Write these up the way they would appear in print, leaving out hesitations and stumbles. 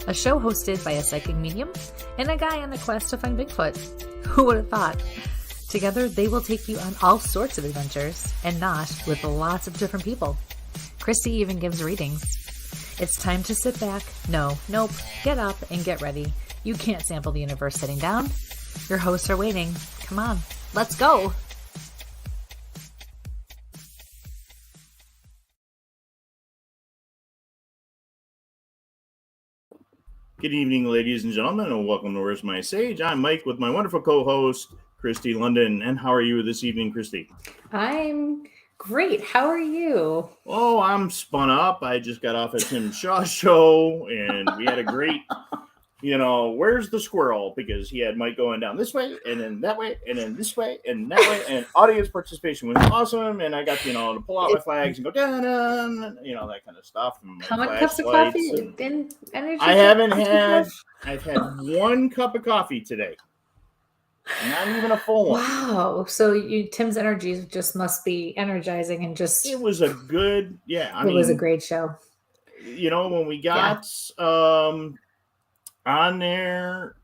a show hosted by a psychic medium and a guy on a quest to find Bigfoot. Who would have thought? Together, they will take you on all sorts of adventures, and not with lots of different people. Kristie even gives readings. It's time to sit back. Nope, get up and get ready. You can't sample the universe sitting down. Your hosts are waiting. Come on, let's go. Good evening, ladies and gentlemen, and welcome to Where's My Sage. I'm Mike with my wonderful co-host, Kristie London. And how are you this evening, Kristie? I'm great. How are you? Oh, I'm spun up. I just got off at Tim Shaw's show, and we had a great, where's the squirrel? Because he had Mike going down this way, and then that way, and then this way, and that way, and audience participation was awesome, and I got, to pull out my flags and go, da-da, that kind of stuff. How many cups of coffee and energy? I've had one cup of coffee today. Not even a full one. Wow. So Tim's energy just must be energizing and just... It was a good, it was a great show. When we got on there,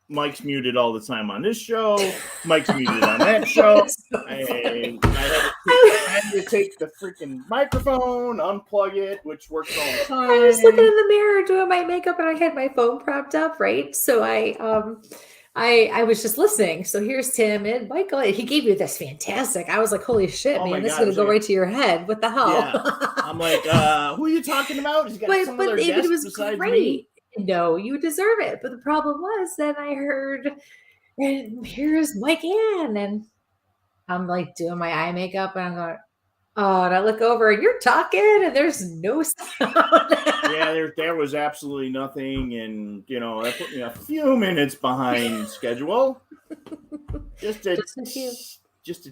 Mike's muted all the time on this show. Mike's muted on that show. I had to take the freaking microphone, unplug it, which works all the time. I was looking in the mirror doing my makeup, and I had my phone propped up, right? So I was just listening. So here's Tim and Michael. He gave you this fantastic. I was like, holy shit, man, this is going to go right to your head. What the hell? Yeah. I'm like, who are you talking about? He's got some other guests it was besides great. Me. No, you deserve it. But the problem was then I heard, and here's Mike Ann. And I'm like doing my eye makeup, and I'm going, oh, and I look over and you're talking and there's no sound. Yeah, there was absolutely nothing. And, that put me a few minutes behind schedule. Just a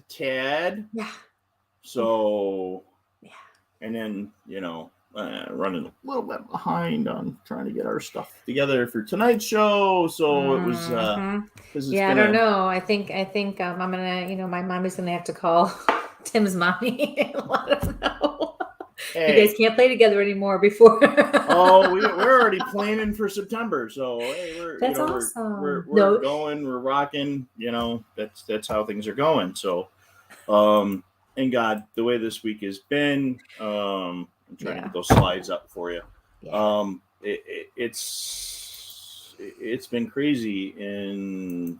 tad. Yeah. So, and then, running a little bit behind on trying to get our stuff together for tonight's show. So it was, I don't know. I think I'm going to, my mommy's going to have to call Tim's mommy and let him know. Hey. You guys can't play together anymore before. We're already planning for September. So hey, that's awesome. We're going, we're rocking, that's how things are going. So, and God, the way this week has been, I'm trying to get those slides up for you. Yeah. It's been crazy, and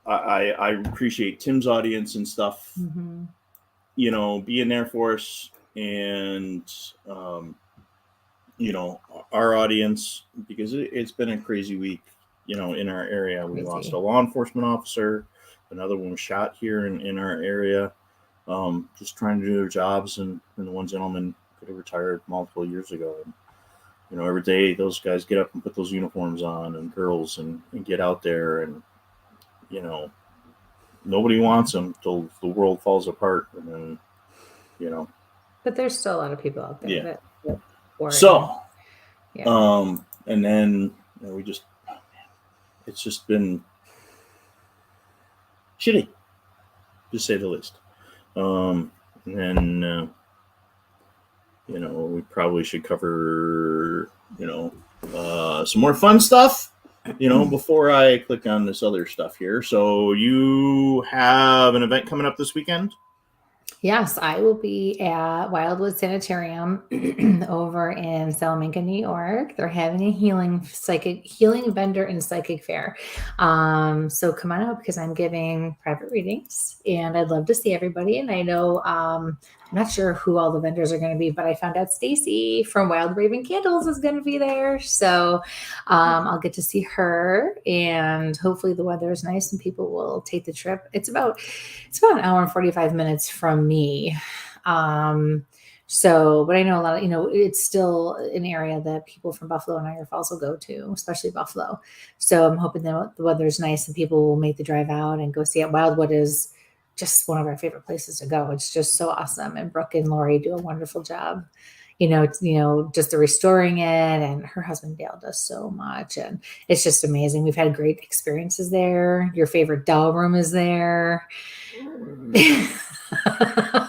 I appreciate Tim's audience and stuff, being there for us, and our audience, because it's been a crazy week. In our area, we lost a law enforcement officer. Another one was shot here in our area. Just trying to do their jobs, and the one gentleman could have retired multiple years ago. And, every day those guys get up and put those uniforms on, and girls, and get out there, and nobody wants them till the world falls apart, and then But there's still a lot of people out there. And then we just, it's just been shitty, to say the least. And then, we probably should cover, some more fun stuff, before I click on this other stuff here. So you have an event coming up this weekend? Yes, I will be at Wildwood Sanitarium over in Salamanca, New York. They're having a healing vendor and psychic fair. So come on out, because I'm giving private readings, and I'd love to see everybody. And I know I'm not sure who all the vendors are going to be, but I found out Stacy from Wild Raven Candles is going to be there. So I'll get to see her, and hopefully the weather is nice and people will take the trip. It's about an hour and 45 minutes from me. But I know a lot of, it's still an area that people from Buffalo and Niagara Falls will go to, especially Buffalo. So I'm hoping that the weather is nice and people will make the drive out and go see it. Wildwood is just one of our favorite places to go. It's just so awesome. And Brooke and Lori do a wonderful job, just the restoring it. And her husband Dale does so much. And it's just amazing. We've had great experiences there. Your favorite doll room is there.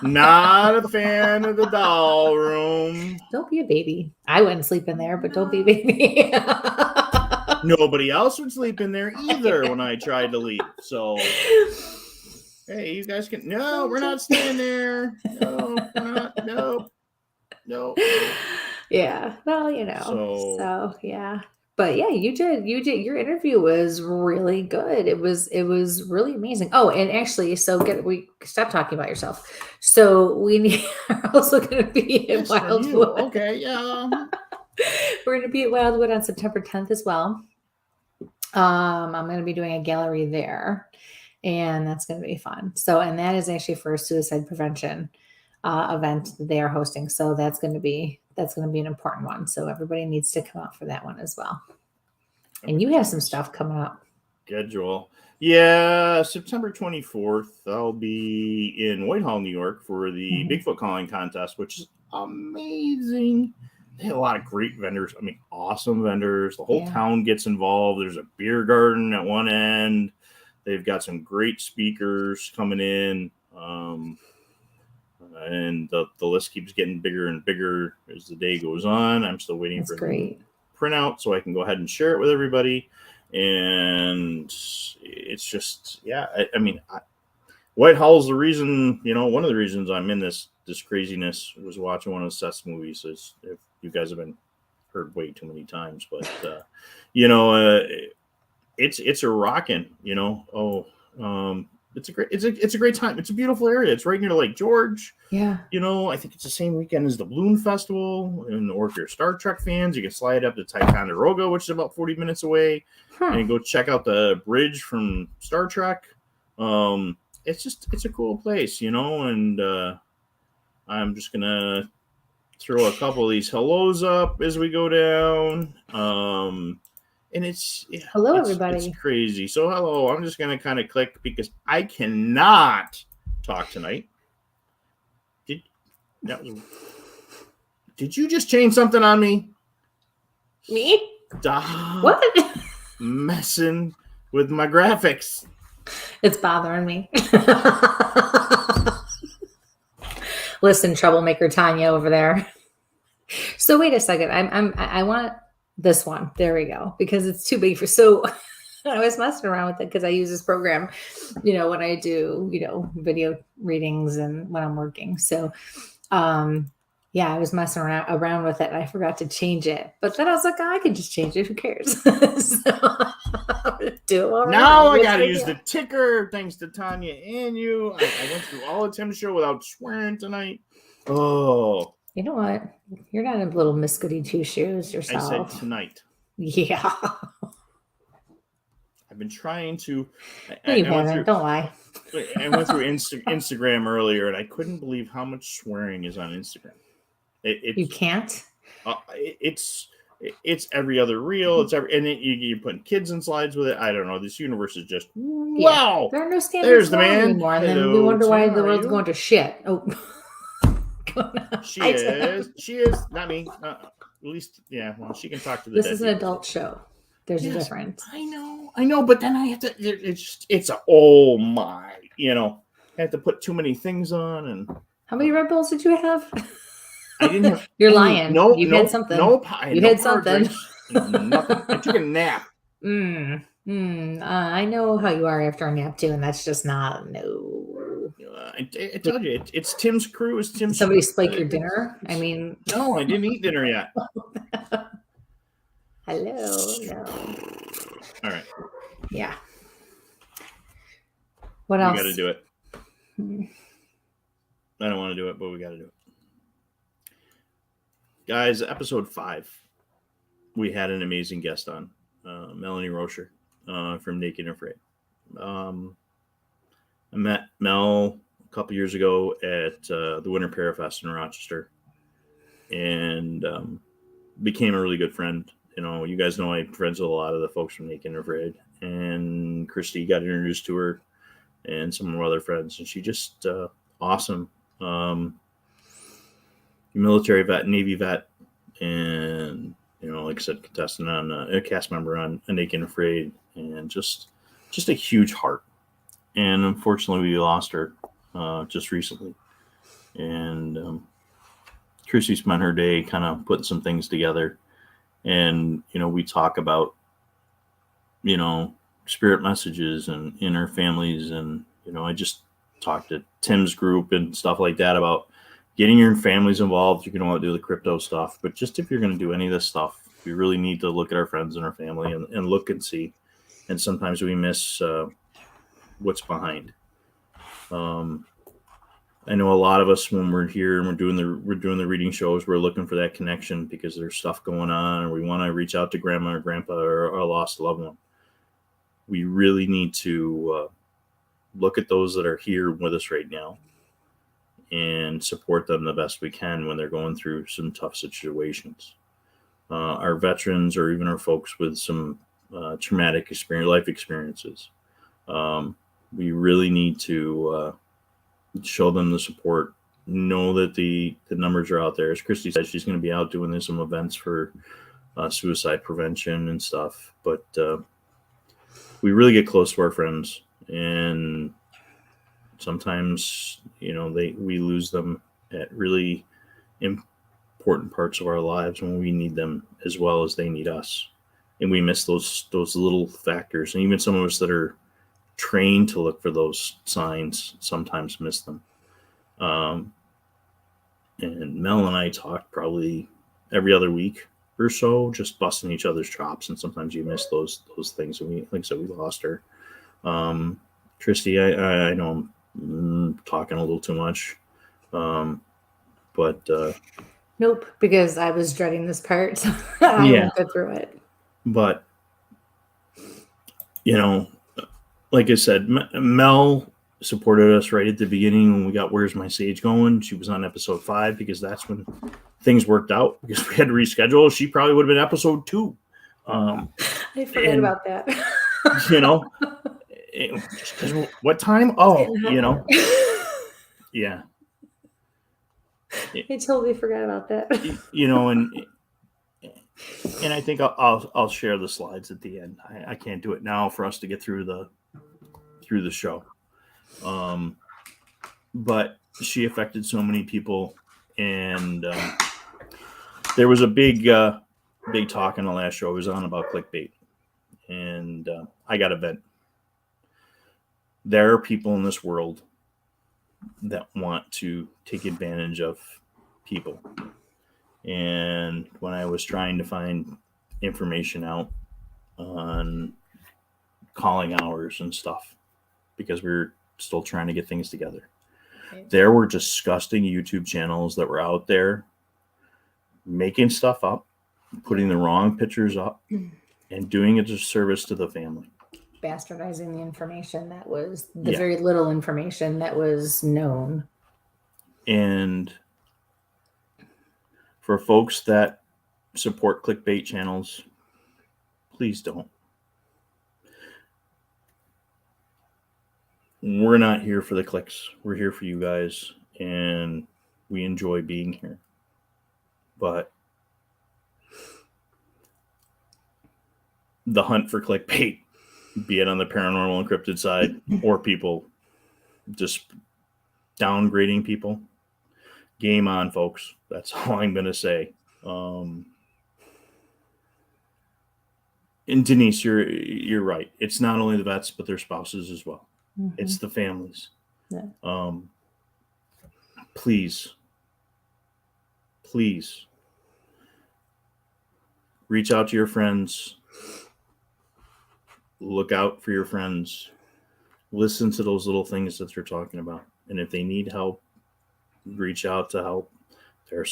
Not a fan of the doll room. Don't be a baby. I wouldn't sleep in there, but don't be a baby. Nobody else would sleep in there either when I tried to leave. So, hey, you guys can. No, we're not staying there. No, we're not. No. Yeah. Well, So yeah. But yeah, you did. Your interview was really good. It was really amazing. Oh, and actually, we stop talking about yourself. So we are also going to be at Wildwood. Okay, yeah. We're going to be at Wildwood on September 10th as well. I'm going to be doing a gallery there, and that's going to be fun. So, and that is actually for a suicide prevention event they are hosting. So that's going to be an important one. So everybody needs to come out for that one as well. And you have some stuff coming up. Schedule. Yeah, September 24th, I'll be in Whitehall, New York for the Bigfoot calling contest, which is amazing. They have a lot of great vendors. I mean, awesome vendors. The whole town gets involved. There's a beer garden at one end. They've got some great speakers coming in. And the list keeps getting bigger and bigger as the day goes on. I'm still waiting for the printout so I can go ahead and share it with everybody. And it's just, Whitehall's the reason, one of the reasons I'm in this craziness was watching one of the Seth's movies. If you guys have been heard way too many times, but, it's a rockin', it's a great time. It's a beautiful area. It's right near Lake George. Yeah. I think it's the same weekend as the Balloon Festival. Or if you're Star Trek fans, you can slide up to Ticonderoga, which is about 40 minutes away, and go check out the bridge from Star Trek. It's a cool place, and I'm just gonna throw a couple of these hellos up as we go down. And hello, everybody. It's crazy. So hello, I'm just going to kind of click because I cannot talk tonight. Did you just change something on me? Me? Stop what? Messing with my graphics. It's bothering me. Listen, troublemaker Tanya over there. So wait a second. I want this one. There we go. Because it's too big so I was messing around with it because I use this program, when I do, video readings and when I'm working. So, I was messing around with it and I forgot to change it. But then I was like, I could just change it. Who cares? So I'm gonna do it already. Now I got to use the ticker thanks to Tanya and you. I went through all of Tim's show without swearing tonight. Oh. You know what? You're not a little Miss Goody Two Shoes yourself. I said tonight. Yeah. I've been trying to. No, you haven't. Don't lie. I went through Instagram earlier, and I couldn't believe how much swearing is on Instagram. You can't. It's every other reel. It's and you're putting kids in slides with it. I don't know. This universe is just wow. There are no standards There's the man anymore, and then we wonder why the world's going to shit. Oh. She is not me. At least, well, she can talk to the This is an adult show. There's a difference. I know, but then I have to. It's oh my, I have to put too many things on. And how many Red Bulls did you have? I didn't have. You're lying. No, you had something. Nope. You had something. Nothing. I took a nap. I know how you are after a nap too, and that's just not I told you, it's Tim's crew. It's Tim's. Somebody spike your dinner? I mean, no, I didn't eat dinner yet. Hello. No. All right. Yeah. What else? We got to do it. I don't want to do it, but we got to do it. Guys, episode 5, we had an amazing guest on, Melanie Rocher from Naked and Afraid. I met Mel a couple years ago at the Winter Parafest in Rochester and became a really good friend. You guys know I'm friends with a lot of the folks from Naked and Afraid. And Kristie got introduced to her and some of our other friends, and she just awesome. Military vet, Navy vet, and like I said, contestant on a cast member on A Naked and Afraid, and just a huge heart. And unfortunately, we lost her just recently. And Kristie spent her day kind of putting some things together, and we talk about spirit messages and in our families, and I just talked to Tim's group and stuff like that about getting your families involved. You can all do the crypto stuff, but just if you're going to do any of this stuff, we really need to look at our friends and our family and look and see. And sometimes we miss what's behind. I know a lot of us, when we're here and we're doing the reading shows, we're looking for that connection because there's stuff going on, or we want to reach out to grandma or grandpa or a lost loved one. We really need to look at those that are here with us right now and support them the best we can when they're going through some tough situations. Our veterans, or even our folks with some traumatic life experiences, we really need to show them the support. Know that the numbers are out there. As Kristie said, she's going to be out doing some events for suicide prevention and stuff. But we really get close to our friends, and sometimes we lose them at really important parts of our lives when we need them as well as they need us, and we miss those little factors. And even some of us that are trained to look for those signs sometimes miss them. And Mel and I talk probably every other week or so, just busting each other's chops, and sometimes you miss those things. And we, like I said, we lost her. Kristie, I know I'm talking a little too much, but nope, because I was dreading this part, so I won't go through it. But like I said, Mel supported us right at the beginning when we got Where's My Sage going. She was on episode 5 because that's when things worked out, because we had to reschedule. She probably would have been episode 2. I forgot about that. What time? Oh, yeah. I totally forgot about that. And I think I'll share the slides at the end. I can't do it now for us to get through the show. But she affected so many people, and there was a big talk in the last show I was on about clickbait, and I got a vent. There are people in this world that want to take advantage of people. And when I was trying to find information out on calling hours and stuff, because we were still trying to get things together, there were disgusting YouTube channels that were out there making stuff up, putting the wrong pictures up, and doing a disservice to the family. Bastardizing the information that was very little information that was known. And for folks that support clickbait channels, please don't. We're not here for the clicks. We're here for you guys, and we enjoy being here. But the hunt for clickbait, be it on the paranormal encrypted side or people just downgrading people, game on, folks. That's all I'm going to say. And Denise, you're right. It's not only the vets, but their spouses as well. Mm-hmm. It's the families. Yeah. Please reach out to your friends. Look out for your friends. Listen to those little things that they're talking about. And if they need help, reach out to help. There are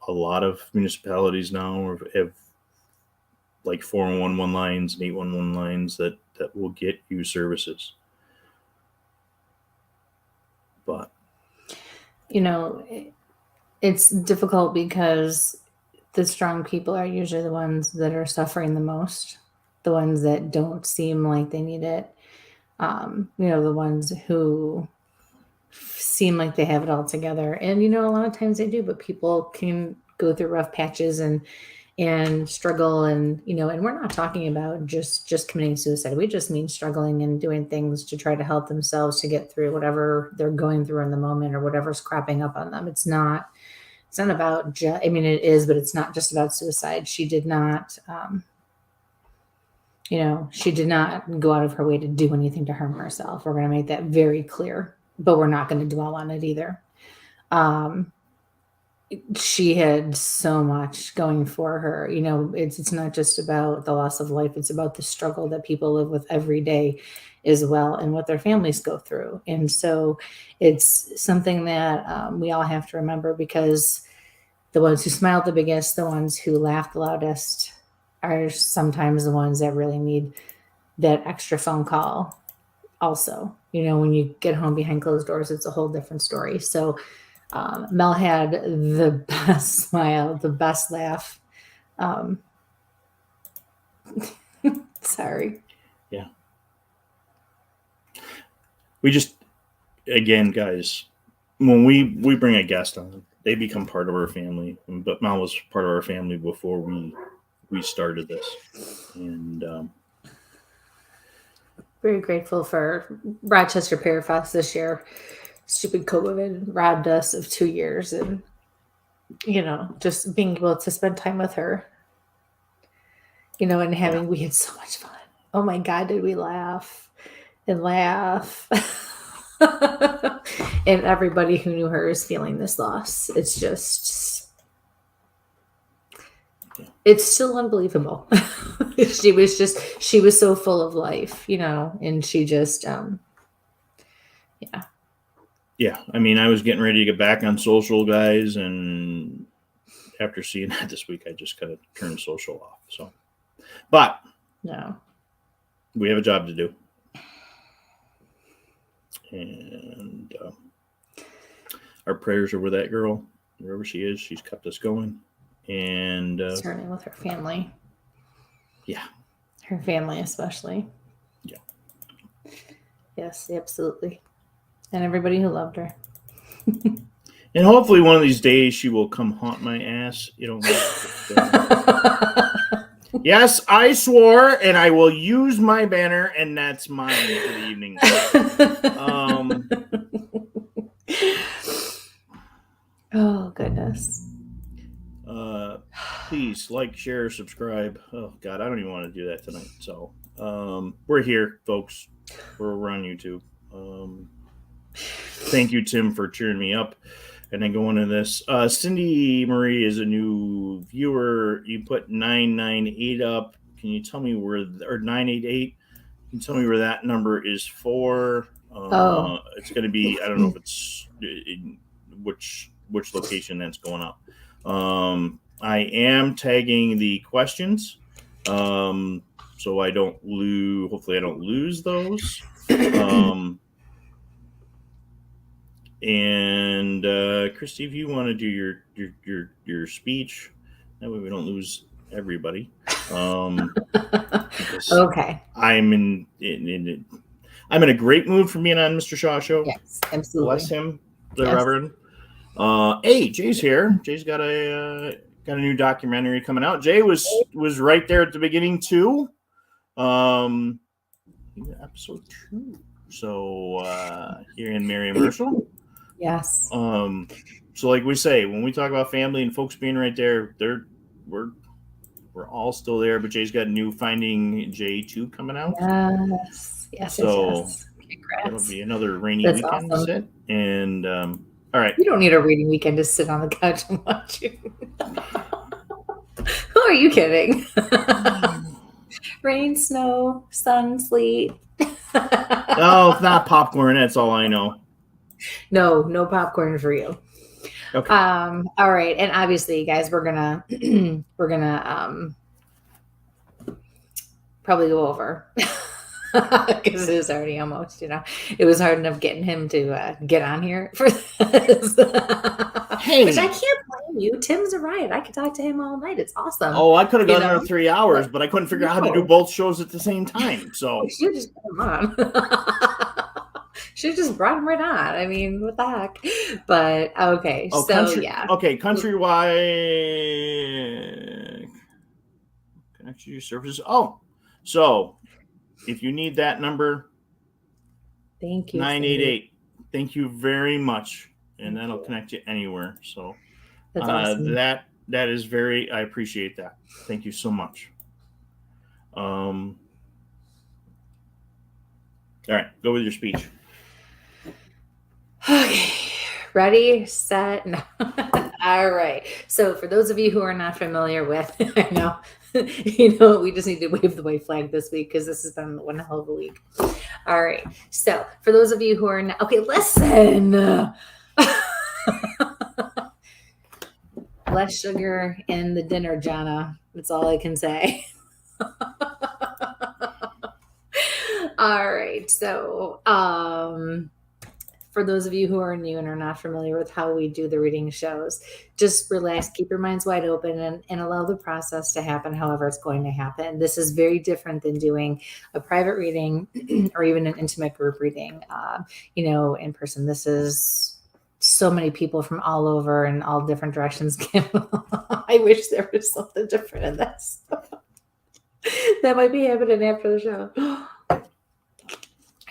a lot of municipalities now have like 411 lines and 811 lines that will get you services. But it's difficult because the strong people are usually the ones that are suffering the most, the ones that don't seem like they need it. The ones who seem like they have it all together. And, a lot of times they do, but people can go through rough patches and struggle. And, and we're not talking about just committing suicide. We just mean struggling and doing things to try to help themselves to get through whatever they're going through in the moment or whatever's cropping up on them. It's not about, it is, but it's not just about suicide. She did not, she did not go out of her way to do anything to harm herself. We're going to make that very clear, but we're not going to dwell on it either. She had so much going for her. It's not just about the loss of life. It's about the struggle that people live with every day as well, and what their families go through. And so it's something that we all have to remember, because the ones who smiled the biggest, the ones who laughed the loudest, are sometimes the ones that really need that extra phone call also. When you get home behind closed doors, it's a whole different story. So Mel had the best smile, the best laugh. Sorry. Yeah. We just, again, guys, when we bring a guest on, they become part of our family. But Mel was part of our family before we started this. And very grateful for Rochester Parafest this year. Stupid COVID robbed us of 2 years, and just being able to spend time with her, and having, we had so much fun. Oh my God, did we laugh and laugh. And everybody who knew her is feeling this loss. It's just, it's still unbelievable. She was so full of life, and she just, yeah. I mean, I was getting ready to get back on social, guys, and after seeing that this week, I just kind of turned social off. So, but no, we have a job to do. And our prayers are with that girl, wherever she is. She's kept us going. And certainly with her family. Yeah. Her family especially. Yeah. Yes, absolutely. And everybody who loved her. And hopefully one of these days she will come haunt my ass. Yes, I swore, and I will use my banner, and that's mine for the evening. Oh, goodness. Please like, share, subscribe. Oh, God, I don't even want to do that tonight. So we're here, folks. We're on YouTube. Thank you, Tim, for cheering me up. And then going into this, Cindy Marie is a new viewer. You put 998 up. Can you tell me where, or 988? Can you tell me where that number is for? It's going to be, I don't know if it's which location that's going up. I am tagging the questions, so I don't lose. Hopefully, I don't lose those. And Kristie, if you want to do your speech, that way we don't lose everybody. Okay. I'm in a great mood for being on Mr. Shaw Show. Yes, absolutely. Bless him, the Reverend. Hey, Jay's here. Jay's got a new documentary coming out. Jay was right there at the beginning too. Episode 2. So here in Mary Marshall. Yes. So like we say, when we talk about family and folks being right there, we're all still there. But Jay's got a new Finding Jay 2 coming out. Yes. So Congrats. It'll be another rainy weekend to sit. And all right. You don't need a rainy weekend to sit on the couch and watch it. Who are you kidding? Rain, snow, sun, sleet. No, it's not popcorn. That's all I know. No popcorn for you. Okay. All right. And obviously, guys, we're gonna probably go over because it was already almost, it was hard enough getting him to get on here for this. Hey. Which I can't blame you. Tim's a riot. I could talk to him all night. It's awesome. Oh, I could have gone another 3 hours, but I couldn't figure out how to do both shows at the same time. So you should just put him on. Should have just brought him right on. I mean, what the heck? But okay, yeah. Okay, countrywide connection to services. Oh, so if you need that number, thank you. 988. Thank you very much, and that'll connect you anywhere. So that's awesome. That is I appreciate that. Thank you so much. All right, go with your speech. Okay, ready, set, no. All right. So for those of you who are not familiar with, I know, we just need to wave the white flag this week because this has been one hell of a week. All right. So for those of you who are not, okay, listen. Less sugar in the dinner, Jana. That's all I can say. All right. So, for those of you who are new and are not familiar with how we do the reading shows, just relax, keep your minds wide open, and allow the process to happen however it's going to happen. This is very different than doing a private reading or even an intimate group reading, in person. This is so many people from all over and all different directions. I wish there was something different in this. That might be happening after the show.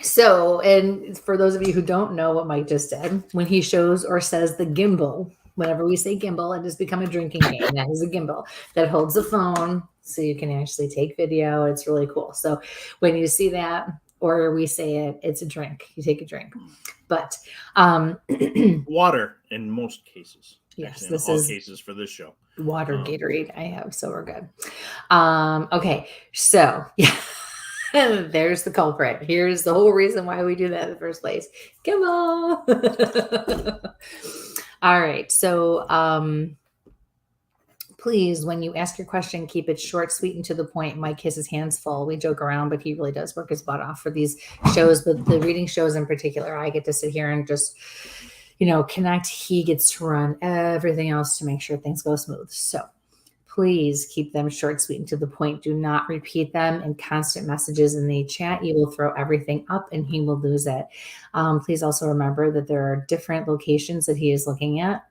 So, and for those of you who don't know what Mike just did, when he shows or says the gimbal, whenever we say gimbal, it has become a drinking game. That is a gimbal that holds a phone so you can actually take video. It's really cool. So when you see that or we say it, it's a drink. You take a drink. But water in most cases. Yes, actually, this is cases for this show. Water Gatorade I have, so we're good. Okay, so yeah. There's the culprit. Here's the whole reason why we do that in the first place. Gimbal. All right. So please, when you ask your question, keep it short, sweet, and to the point. Mike has his hands full. We joke around, but he really does work his butt off for these shows, but the reading shows in particular. I get to sit here and just, connect. He gets to run everything else to make sure things go smooth. So please keep them short, sweet, and to the point. Do not repeat them in constant messages in the chat. You will throw everything up and he will lose it. Please also remember that there are different locations that he is looking at.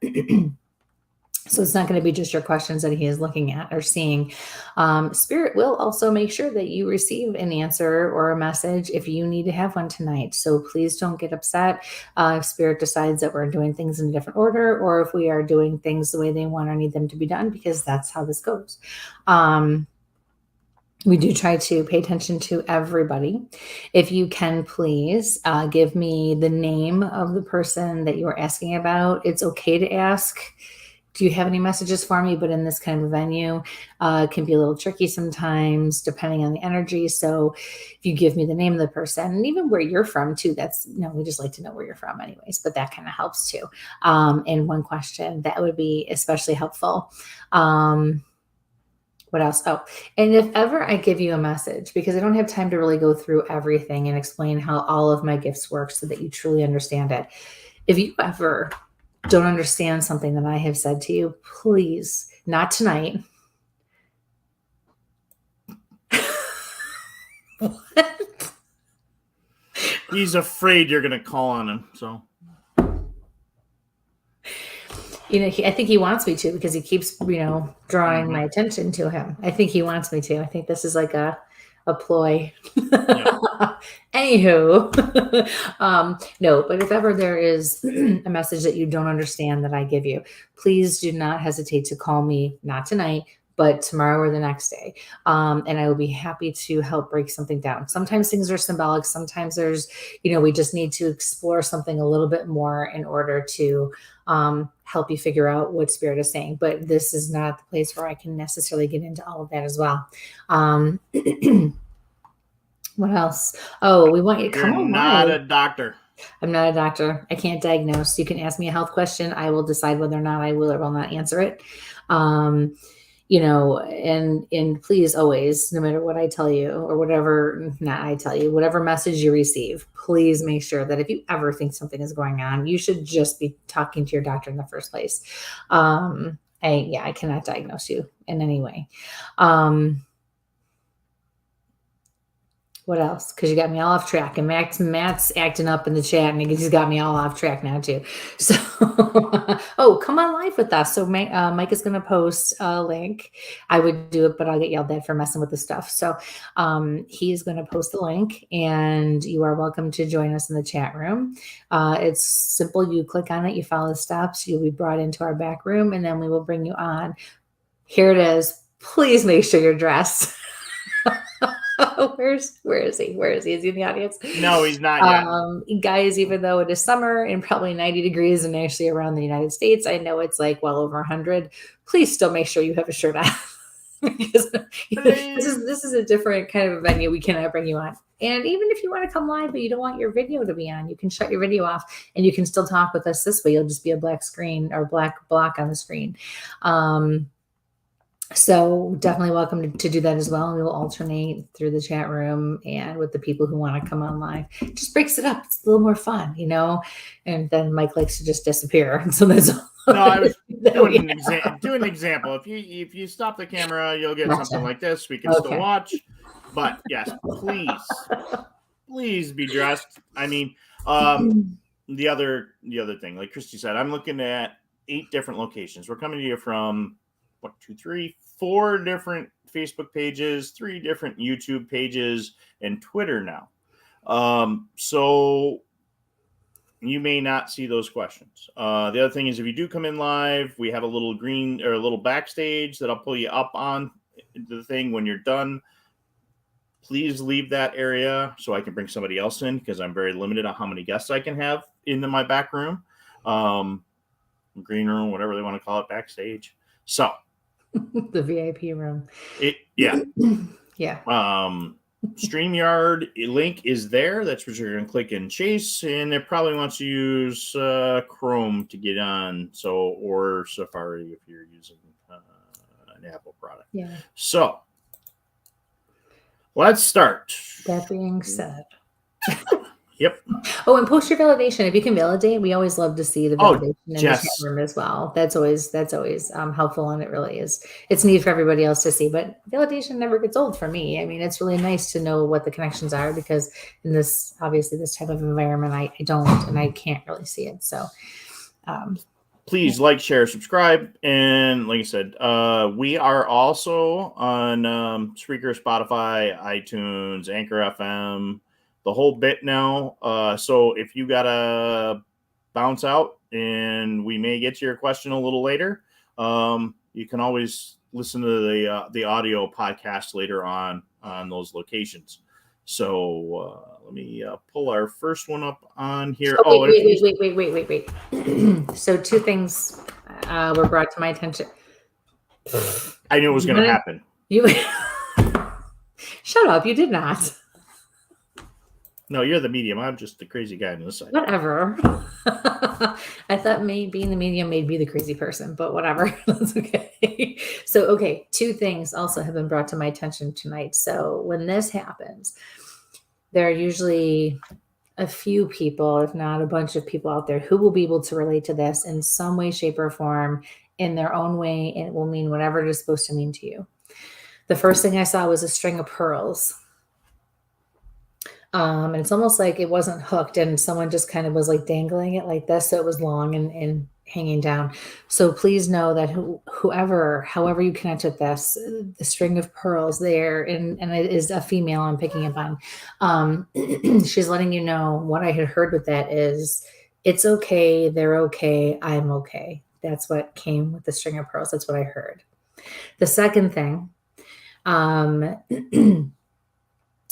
So it's not going to be just your questions that he is looking at or seeing. Spirit will also make sure that you receive an answer or a message if you need to have one tonight. So please don't get upset if Spirit decides that we're doing things in a different order or if we are doing things the way they want or need them to be done, because that's how this goes. We do try to pay attention to everybody. If you can, please give me the name of the person that you are asking about. It's okay to ask, do you have any messages for me? But in this kind of venue, it can be a little tricky sometimes depending on the energy. So if you give me the name of the person and even where you're from too, that's, we just like to know where you're from anyways, but that kind of helps too. And one question, that would be especially helpful. What else? Oh, and if ever I give you a message, because I don't have time to really go through everything and explain how all of my gifts work so that you truly understand it. If you ever don't understand something that I have said to you, please, not tonight. What? He's afraid you're going to call on him, so. I think he wants me to because he keeps, drawing my attention to him. I think he wants me to. I think this is like a ploy. Yep. Anywho, no, but if ever there is a message that you don't understand that I give you, please do not hesitate to call me, not tonight, but tomorrow or the next day. And I will be happy to help break something down. Sometimes things are symbolic. Sometimes there's, we just need to explore something a little bit more in order to help you figure out what Spirit is saying. But this is not the place where I can necessarily get into all of that as well. What else? Oh, we want you to come on. You're not a doctor. I'm not a doctor. I can't diagnose. You can ask me a health question. I will decide whether or not I will or will not answer it. and please always, no matter what I tell you or whatever, not I tell you, whatever message you receive, please make sure that if you ever think something is going on, you should just be talking to your doctor in the first place. I cannot diagnose you in any way. What else? Because you got me all off track, and Matt's acting up in the chat, and he's got me all off track now too. So, oh, come on live with us. So Mike is going to post a link. I would do it, but I'll get yelled at for messing with the stuff. So, he is going to post the link, and you are welcome to join us in the chat room. It's simple. You click on it, you follow the steps, you'll be brought into our back room, and then we will bring you on. Here it is. Please make sure you're dressed. Where is he? Is he in the audience? No, he's not yet. Guys, even though it is summer and probably 90 degrees and actually around the United States, I know it's like well over 100. Please still make sure you have a shirt on. Because this is a different kind of a venue. We cannot bring you on. And even if you want to come live, but you don't want your video to be on, you can shut your video off and you can still talk with us this way. You'll just be a black screen or black block on the screen. So definitely welcome to do that as well. And we will alternate through the chat room and with the people who want to come on live. It just breaks it up. It's a little more fun, and then Mike likes to just disappear. So that's all. No, I was doing an example. If you stop the camera, you'll get something like this. We can still watch. But yes, please be dressed. I mean, the other thing, like Kristie said, I'm looking at 8 different locations. We're coming to you from 4 different Facebook pages, 3 different YouTube pages, and Twitter now. So you may not see those questions. The other thing is, if you do come in live, we have a little green or a little backstage that I'll pull you up on the thing when you're done. Please leave that area so I can bring somebody else in, because I'm very limited on how many guests I can have into my back room, green room, whatever they want to call it, backstage. So the VIP room. Yeah. Yeah. StreamYard link is there. That's what you're going to click and chase. And it probably wants to use Chrome to get on. Or Safari if you're using an Apple product. Yeah. So let's start. That being said. Yep. Oh, and post your validation. If you can validate, we always love to see the validation in the chat room as well. That's always helpful, and it really is. It's neat for everybody else to see, but validation never gets old for me. I mean, it's really nice to know what the connections are, because in this type of environment, I don't and I can't really see it. So please like, share, subscribe, and like I said, we are also on Spreaker, Spotify, iTunes, Anchor FM, the whole bit now. So if you gotta bounce out and we may get to your question a little later, you can always listen to the audio podcast later on those locations. So let me pull our first one up on here. Wait. So 2 things were brought to my attention. I knew it was going to happen. You shut up. You did not. No, you're the medium. I'm just the crazy guy on this side. Whatever. I thought being the medium made me the crazy person, but whatever. That's okay. So, 2 things also have been brought to my attention tonight. So when this happens, there are usually a few people, if not a bunch of people out there, who will be able to relate to this in some way, shape, or form in their own way, and it will mean whatever it is supposed to mean to you. The first thing I saw was a string of pearls. And it's almost like it wasn't hooked and someone just kind of was like dangling it like this. So it was long and hanging down. So please know that however you connect with this, the string of pearls there, and it is a female I'm picking up on. She's letting you know what I had heard with that is it's okay. They're okay. I'm okay. That's what came with the string of pearls. That's what I heard. The second thing,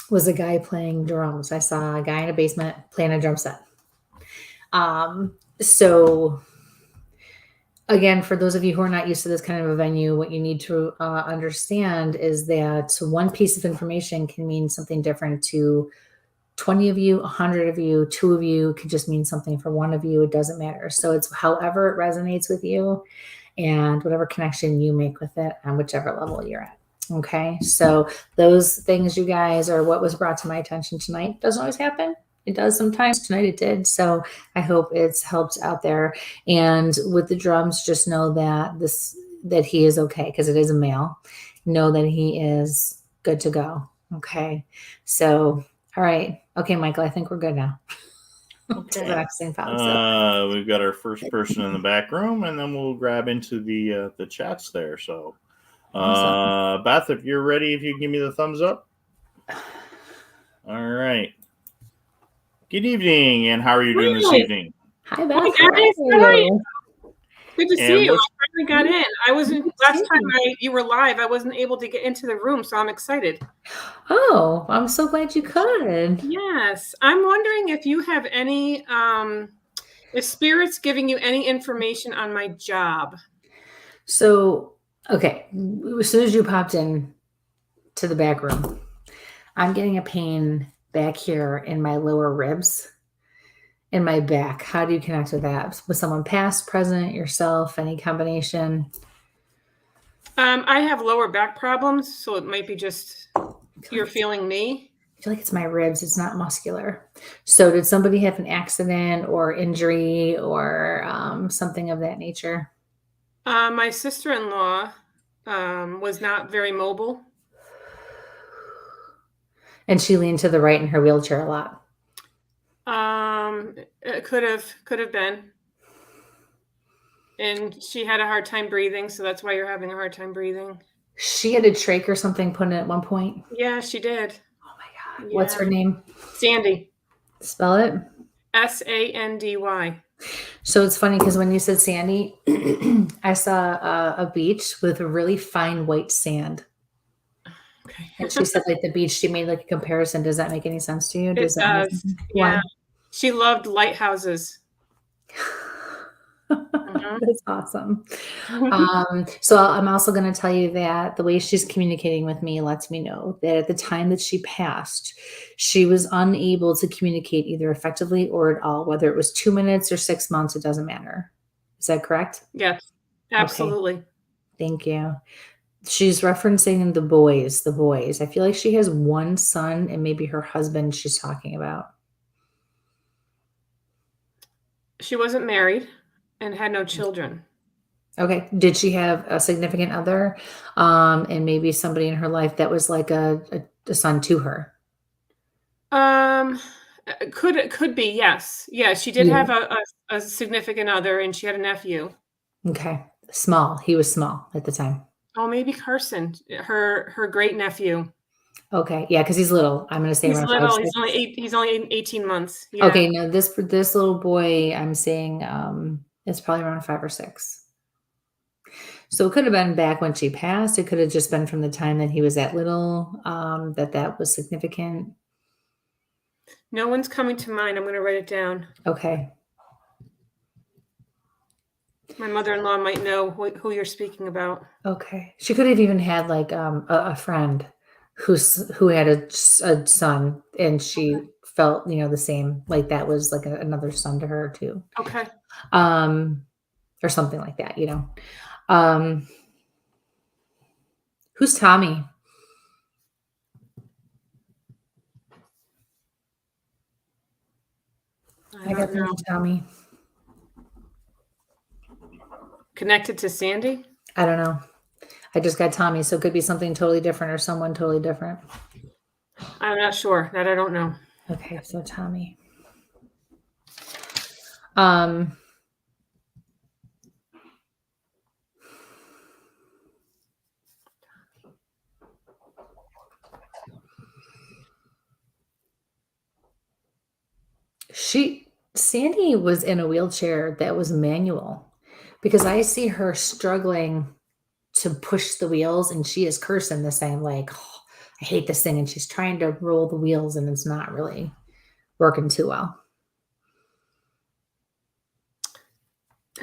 was a guy playing drums. I saw a guy in a basement playing a drum set. So again, for those of you who are not used to this kind of a venue, what you need to understand is that one piece of information can mean something different to 20 of you, 100 of you, 2 of you. Could just mean something for 1 of you. It doesn't matter. So it's however it resonates with you. and whatever connection you make with it on whichever level you're at. Okay, so those things, you guys, are what was brought to my attention tonight. Doesn't always happen. It does sometimes. Tonight it did. So I hope it's helped out there. And with the drums, just know that he is okay, because it is a male. Know that he is good to go. Okay. So, all right. Okay, Michael, I think we're good now. Okay. The next thing pops up. We've got our first person in the back room, and then we'll grab into the chats there. So, Awesome. Beth, if you're ready, if you give me the thumbs up. All right. Good evening, and how are you doing this evening? Hi, Beth. Hi, guys. How are you? Good to see you. I finally got in. I wasn't last time you were live. I wasn't able to get into the room, so I'm excited. Oh, I'm so glad you could. Yes, I'm wondering if you have any, if Spirit's giving you any information on my job. So, okay, as soon as you popped in to the back room, I'm getting a pain back here in my lower ribs, in my back. How do you connect with that? Was someone past, present, yourself, any combination? I have lower back problems, so it might be just you're feeling me. I feel like it's my ribs. It's not muscular. So did somebody have an accident or injury or something of that nature? My sister-in-law was not very mobile. And she leaned to the right in her wheelchair a lot. It could have been. And she had a hard time breathing, so that's why you're having a hard time breathing. She had a trach or something put in at one point? Yeah, she did. Oh my God. Yeah. What's her name? Sandy. Spell it? Sandy. So it's funny because when you said Sandy, I saw a beach with really fine white sand. Okay. And she said like the beach, she made like a comparison. Does that make any sense to you? It does. Yeah. She loved lighthouses. That's awesome. So I'm also going to tell you that the way she's communicating with me lets me know that at the time that she passed, she was unable to communicate either effectively or at all, whether it was 2 minutes or 6 months, it doesn't matter. Is that correct? Yes, absolutely. Okay. Thank you. She's referencing the boys. I feel like she has one son and maybe her husband she's talking about. She wasn't married and had no children. Okay. Did she have a significant other and maybe somebody in her life that was like a son to her? Could be, yes. Yeah, she did have a significant other and she had a nephew. Okay. Small. He was small at the time. Oh, maybe Carson, her great nephew. Okay. Yeah, because he's little. I'm gonna say he's little. He's only 18 months. Yeah. Okay, no, this little boy I'm saying is probably around 5 or 6. So it could have been back when she passed. It could have just been from the time that he was that little, that was significant. No one's coming to mind. I'm going to write it down. Okay. My mother-in-law might know who you're speaking about. Okay. She could have even had like a friend who had a son, and she felt, the same, like that was like another son to her too. Okay. Or something like that, Who's Tommy? I got the Tommy. Connected to Sandy? I don't know. I just got Tommy, so it could be something totally different or someone totally different. I'm not sure. That I don't know. Okay, so Tommy. Sandy was in a wheelchair that was manual, because I see her struggling to push the wheels, and she is cursing the same, like, oh, I hate this thing, and she's trying to roll the wheels and it's not really working too well.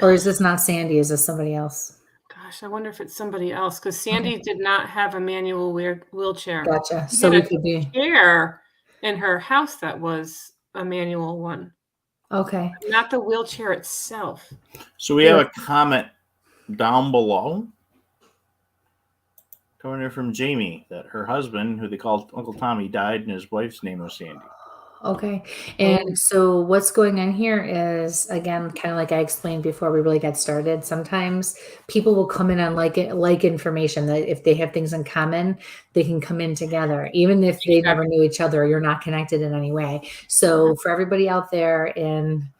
Or is this not Sandy? Is this somebody else? Gosh, I wonder if it's somebody else, because Sandy did not have a manual wheelchair. Gotcha. So it could be chair in her house that was a manual one. Okay. Not the wheelchair itself. So we have a comment down below. Coming in from Jamie that her husband, who they called Uncle Tommy, died and his wife's name was Sandy. Okay. And so what's going on here is, again, kind of like I explained before we really got started, sometimes people will come in on like information that if they have things in common, they can come in together, even if they never knew each other, or you're not connected in any way. So for everybody out there in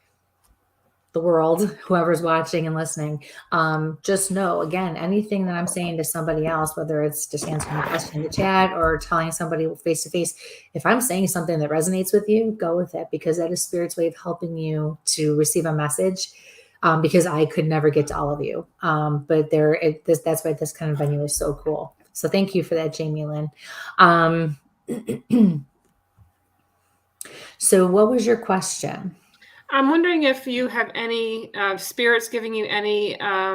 the world, whoever's watching and listening, just know, again, anything that I'm saying to somebody else, whether it's just answering a question in the chat or telling somebody face to face, if I'm saying something that resonates with you, go with it, because that is Spirit's way of helping you to receive a message. Because I could never get to all of you. But that's why this kind of venue is so cool. So thank you for that, Jamie Lynn. So what was your question? I'm wondering if you have any spirits giving you any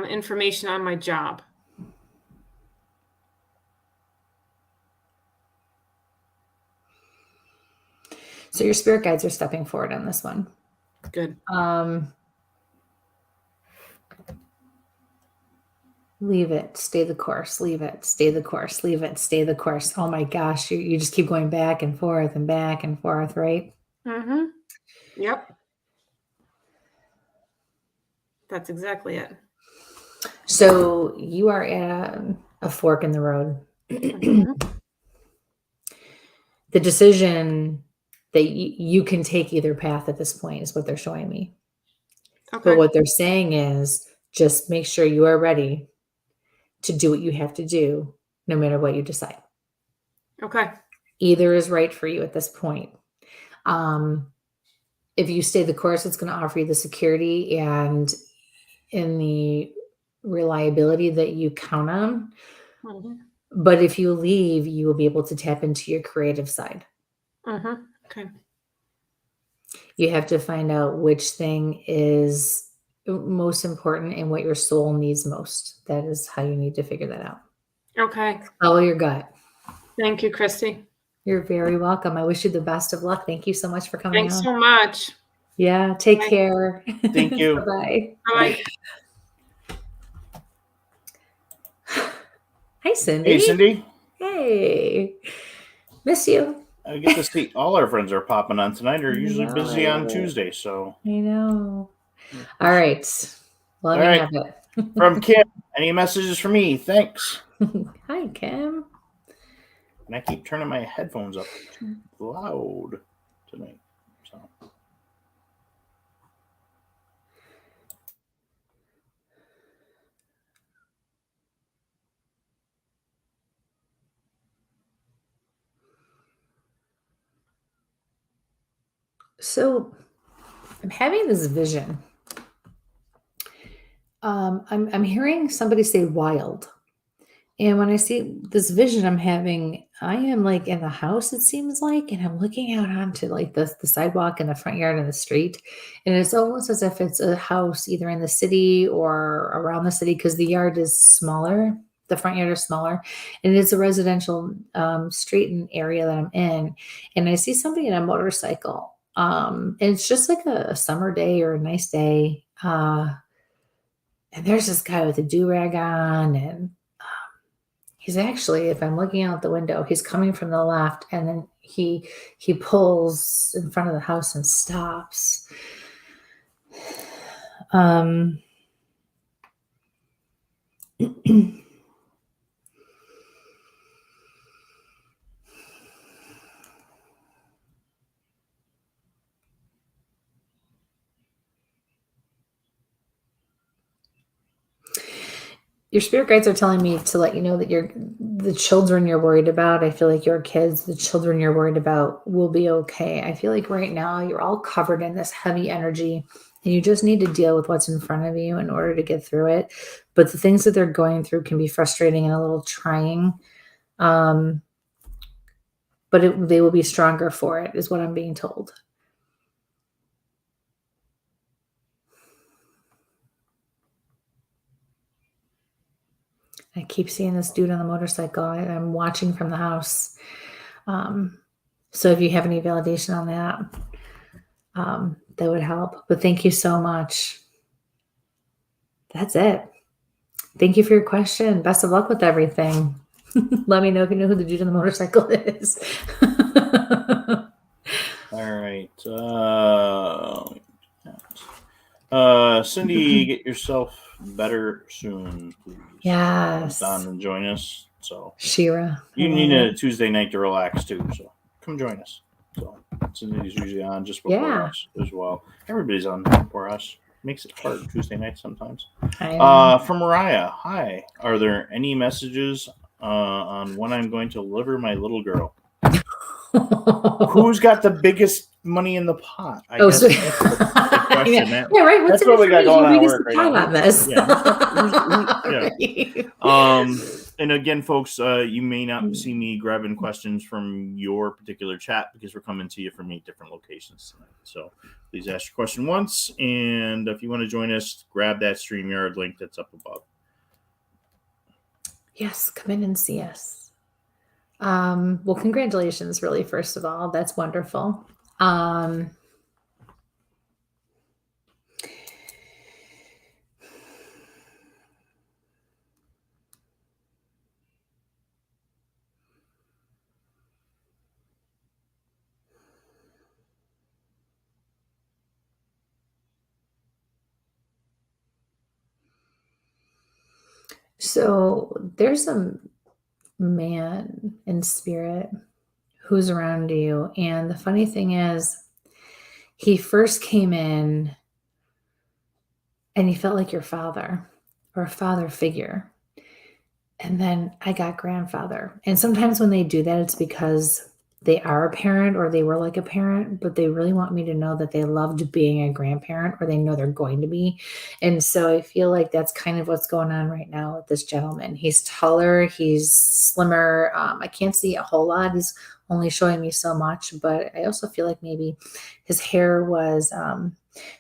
information on my job. So your spirit guides are stepping forward on this one. Good. Leave it, stay the course, leave it, stay the course, leave it, stay the course. Oh my gosh, you just keep going back and forth, right? Mm-hmm. Yep. That's exactly it. So you are at a fork in the road. Mm-hmm. The decision that you can take either path at this point is what they're showing me. Okay. But what they're saying is just make sure you are ready to do what you have to do, no matter what you decide. Okay. Either is right for you at this point. If you stay the course, it's going to offer you the security and in the reliability that you count on. Mm-hmm. But if you leave, you will be able to tap into your creative side. Mm-hmm. Okay. You have to find out which thing is most important and what your soul needs most. That is how you need to figure that out. Okay. Follow your gut. Thank you, Kristie. You're very welcome. I wish you the best of luck. Thank you so much for coming. Thanks so much. Yeah. Take care. Thank you. Bye. Bye. Hi, Cindy. Hey, Cindy. Hey. Miss you. I get to see all our friends are popping on tonight. They're usually busy on Tuesday, so. I know. All right. Well, let me have it. From Kim, any messages for me? Thanks. Hi, Kim. And I keep turning my headphones up too loud tonight. So I'm having this vision. I'm hearing somebody say wild. And when I see this vision I'm having, I am like in the house, it seems like, and I'm looking out onto like the sidewalk and the front yard and the street. And it's almost as if it's a house either in the city or around the city because the yard is smaller. The front yard is smaller. And it's a residential street and area that I'm in. And I see somebody in a motorcycle. And it's just like a summer day or a nice day. And there's this guy with a do-rag on, and he's actually, if I'm looking out the window, he's coming from the left, and then he pulls in front of the house and stops. Your spirit guides are telling me to let you know that the children you're worried about, I feel like your kids, the children you're worried about will be okay. I feel like right now you're all covered in this heavy energy and you just need to deal with what's in front of you in order to get through it. But the things that they're going through can be frustrating and a little trying. But they will be stronger for it, is what I'm being told. I keep seeing this dude on the motorcycle. I'm watching from the house. So if you have any validation on that would help. But thank you so much. That's it. Thank you for your question. Best of luck with everything. Let me know if you know who the dude on the motorcycle is. All right. Cindy, get yourself better soon, please. Yes. Don and join us. So Shira. You need a Tuesday night to relax too, so come join us. So Cindy's usually on just before us as well. Everybody's on before us. Makes it hard Tuesday night sometimes. From Mariah, hi. Are there any messages on when I'm going to deliver my little girl? Who's got the biggest money in the pot? I guess that's the question. Yeah, right. What's that's what we got going on work right now. On this? And again, folks, you may not see me grabbing questions from your particular chat because we're coming to you from 8 different locations tonight. So please ask your question once, and if you want to join us, grab that StreamYard link that's up above. Yes, come in and see us. Well, congratulations, really, first of all. That's wonderful. So there's a man in spirit who's around you. And the funny thing is, he first came in and he felt like your father or a father figure. And then I got grandfather. And sometimes when they do that, it's because they are a parent or they were like a parent, but they really want me to know that they loved being a grandparent or they know they're going to be. And so I feel like that's kind of what's going on right now with this gentleman. He's taller, he's slimmer. I can't see a whole lot. He's only showing me so much, but I also feel like maybe his hair was,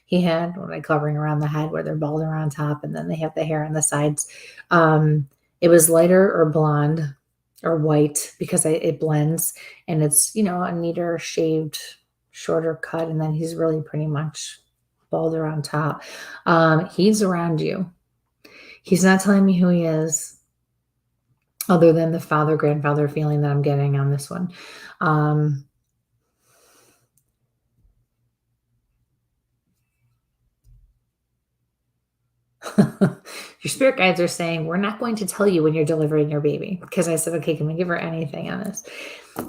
he had what I covering around the head where they're bald around top and then they have the hair on the sides. It was lighter or blonde or white because it blends and it's, a neater shaved, shorter cut. And then he's really pretty much bald around top. He's around you. He's not telling me who he is other than the father, grandfather feeling that I'm getting on this one. Your spirit guides are saying, we're not going to tell you when you're delivering your baby. Because I said, okay, can we give her anything on this?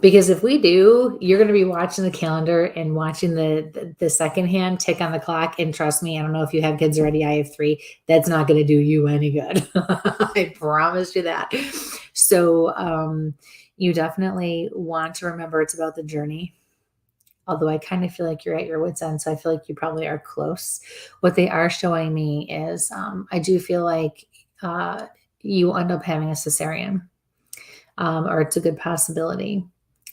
Because if we do, you're going to be watching the calendar and watching the second hand tick on the clock. And trust me, I don't know if you have kids already. I have 3. That's not going to do you any good. I promise you that. So you definitely want to remember it's about the journey. Although I kind of feel like you're at your wit's end, so I feel like you probably are close. What they are showing me is I do feel like you end up having a cesarean, or it's a good possibility.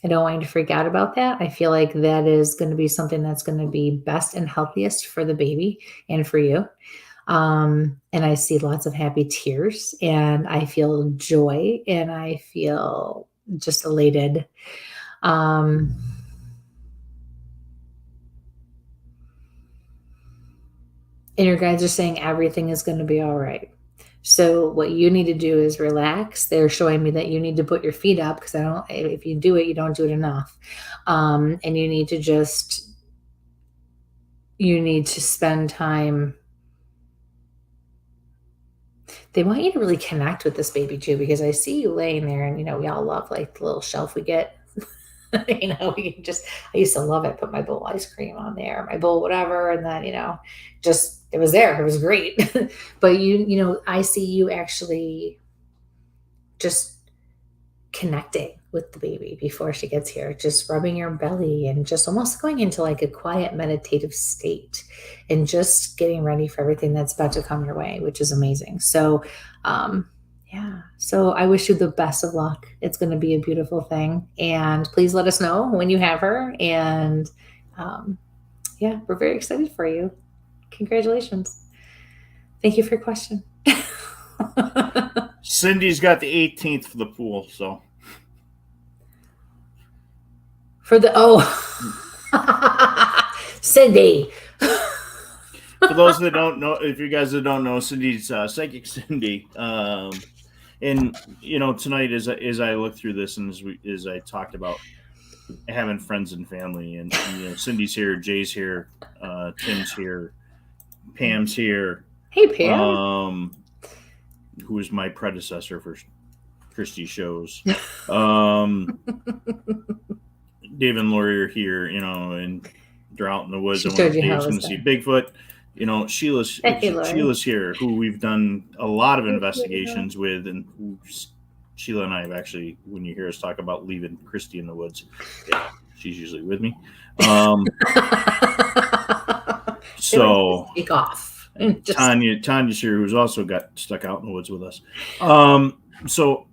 I don't want you to freak out about that. I feel like that is going to be something that's going to be best and healthiest for the baby and for you. And I see lots of happy tears, and I feel joy, and I feel just elated. And your guides are saying everything is going to be all right. So what you need to do is relax. They're showing me that you need to put your feet up because if you do it, you don't do it enough. And you need to spend time. They want you to really connect with this baby too, because I see you laying there and, we all love like the little shelf we get. I used to love it. Put my bowl ice cream on there, my bowl, whatever. And then, it was there. It was great. But I see you actually just connecting with the baby before she gets here, just rubbing your belly and just almost going into like a quiet meditative state and just getting ready for everything that's about to come your way, which is amazing. So, yeah. So I wish you the best of luck. It's going to be a beautiful thing. And please let us know when you have her. And yeah, we're very excited for you. Congratulations. Thank you for your question. Cindy's got the 18th for the pool, so. Cindy. For those that don't know, if you guys that don't know, Cindy's Psychic Cindy. And tonight as I look through this and as I talked about having friends and family, and Cindy's here, Jay's here, Tim's here, Pam's here. Hey, Pam. Who was my predecessor for Kristie shows. Dave and Lori are here, and they're out in the woods. I wonder if Dave's going to see Bigfoot. Sheila's here, who we've done a lot of investigations with, and Sheila and I have actually, when you hear us talk about leaving Kristie in the woods, yeah, she's usually with me. So take off. Tanya's here, who's also got stuck out in the woods with us. So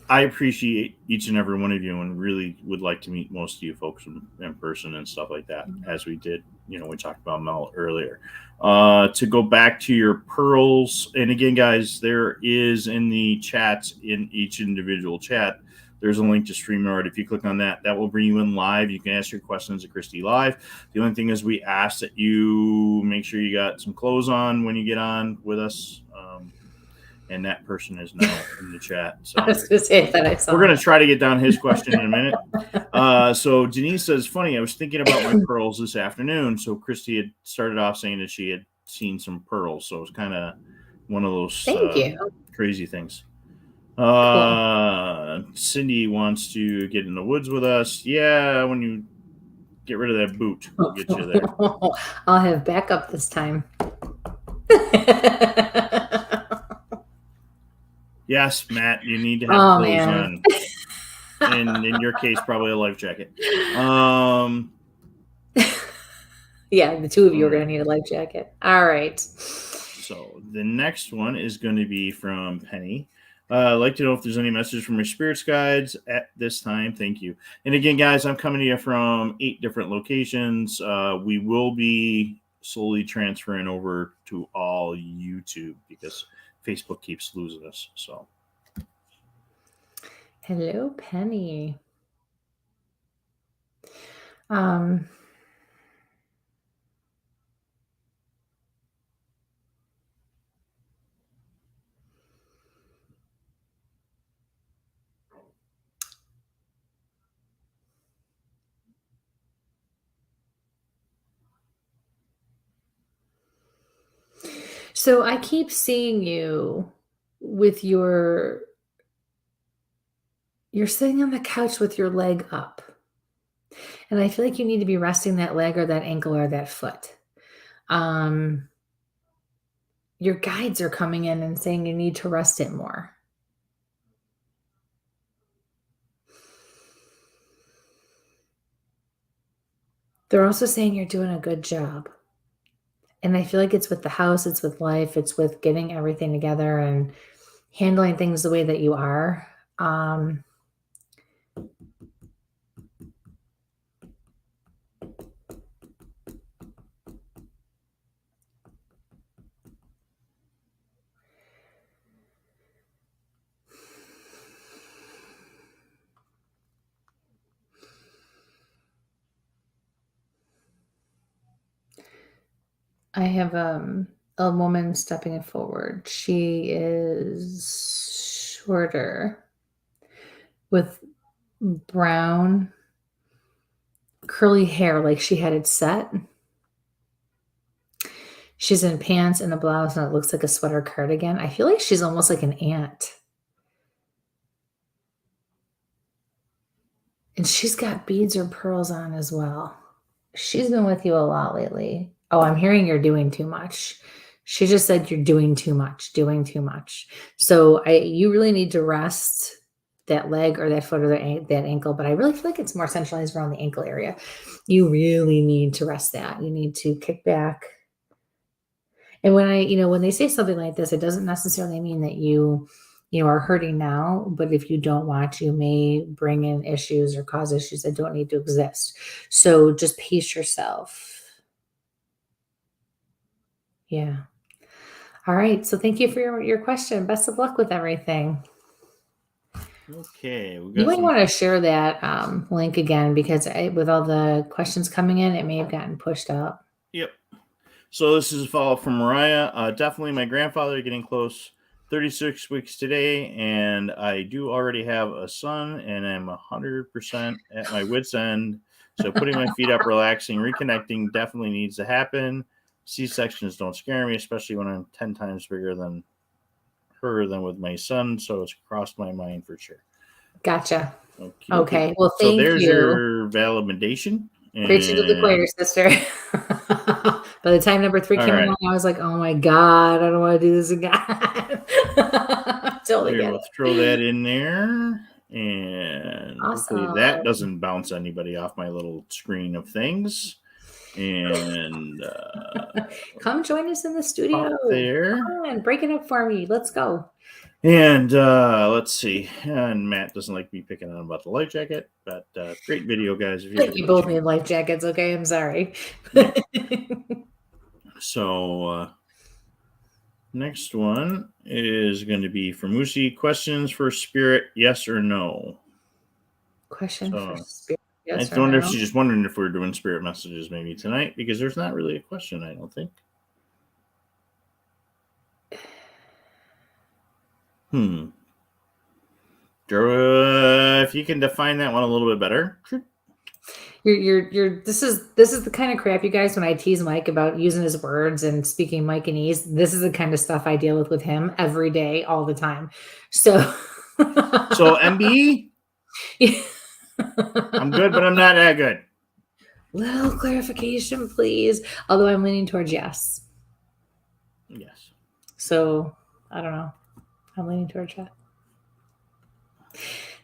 I appreciate each and every one of you, and really would like to meet most of you folks in person and stuff like that, as we did. We talked about Mel earlier. To go back to your pearls, and again, guys, there is in the chats, in each individual chat, there's a link to StreamYard. If you click on that, that will bring you in live. You can ask your questions at Kristie live. The only thing is, we ask that you make sure you got some clothes on when you get on with us. And that person is now in the chat. So I was going to say that I saw. We're going to try to get down his question in a minute. So Denise says, funny, I was thinking about my pearls this afternoon. So Kristie had started off saying that she had seen some pearls. So it was kind of one of those crazy things. Cool. Cindy wants to get in the woods with us. Yeah, when you get rid of that boot, we'll get you there. I'll have backup this time. Yes, Matt, you need to have clothes on. And in your case, probably a life jacket. Yeah, the two of you are going to need a life jacket. All right. So the next one is going to be from Penny. I'd like to know if there's any messages from your spirits guides at this time. Thank you. And again, guys, I'm coming to you from 8 different locations. We will be slowly transferring over to all YouTube because Facebook keeps losing us. So, hello, Penny. So I keep seeing you with you're sitting on the couch with your leg up. And I feel like you need to be resting that leg or that ankle or that foot. Your guides are coming in and saying you need to rest it more. They're also saying you're doing a good job. And I feel like it's with the house, it's with life, it's with getting everything together and handling things the way that you are. I have a woman stepping forward. She is shorter with brown curly hair, like she had it set. She's in pants and a blouse, and it looks like a sweater cardigan. I feel like she's almost like an aunt. And she's got beads or pearls on as well. She's been with you a lot lately. Oh, I'm hearing you're doing too much. She just said you're doing too much. So you really need to rest that leg or that foot or that ankle, but I really feel like it's more centralized around the ankle area. You really need to rest that. You need to kick back. And when they say something like this, it doesn't necessarily mean that you are hurting now, but if you don't watch, you may bring in issues or cause issues that don't need to exist. So just pace yourself. Yeah. All right. So thank you for your question. Best of luck with everything. Okay. You might want to share that link again because with all the questions coming in, it may have gotten pushed up. Yep. So this is a follow-up from Mariah. Definitely my grandfather getting close. 36 weeks today, and I do already have a son, and I'm 100% at my wit's end. So putting my feet up, relaxing, reconnecting definitely needs to happen. C-sections don't scare me, especially when I'm 10 times bigger than her than with my son. So it's crossed my mind for sure. Gotcha. Okay. Well, thank you. So there's your validation. Preaching to the choir, sister. By the time number 3 came along, I was like, oh my God, I don't want to do this again. Totally get it. Let's throw that in there. And hopefully that doesn't bounce anybody off my little screen of things. And come join us in the studio. There. Come on, break it up for me. Let's go. And let's see. And Matt doesn't like me picking on about the life jacket, but great video, guys. If you both need life jackets, okay? I'm sorry. So next one is going to be from Musi. Questions for Spirit, yes or no? Question for Spirit, yes I wonder if she's just wondering if we're doing Spirit messages maybe tonight, because there's not really a question, I don't think. If you can define that one a little bit better. This is the kind of crap, you guys, when I tease Mike about using his words and speaking Micanese, this is the kind of stuff I deal with him every day, all the time. So MB? Yeah. I'm good, but I'm not that good. Little clarification, please. Although I'm leaning towards yes. Yes. So I don't know. I'm leaning towards yes.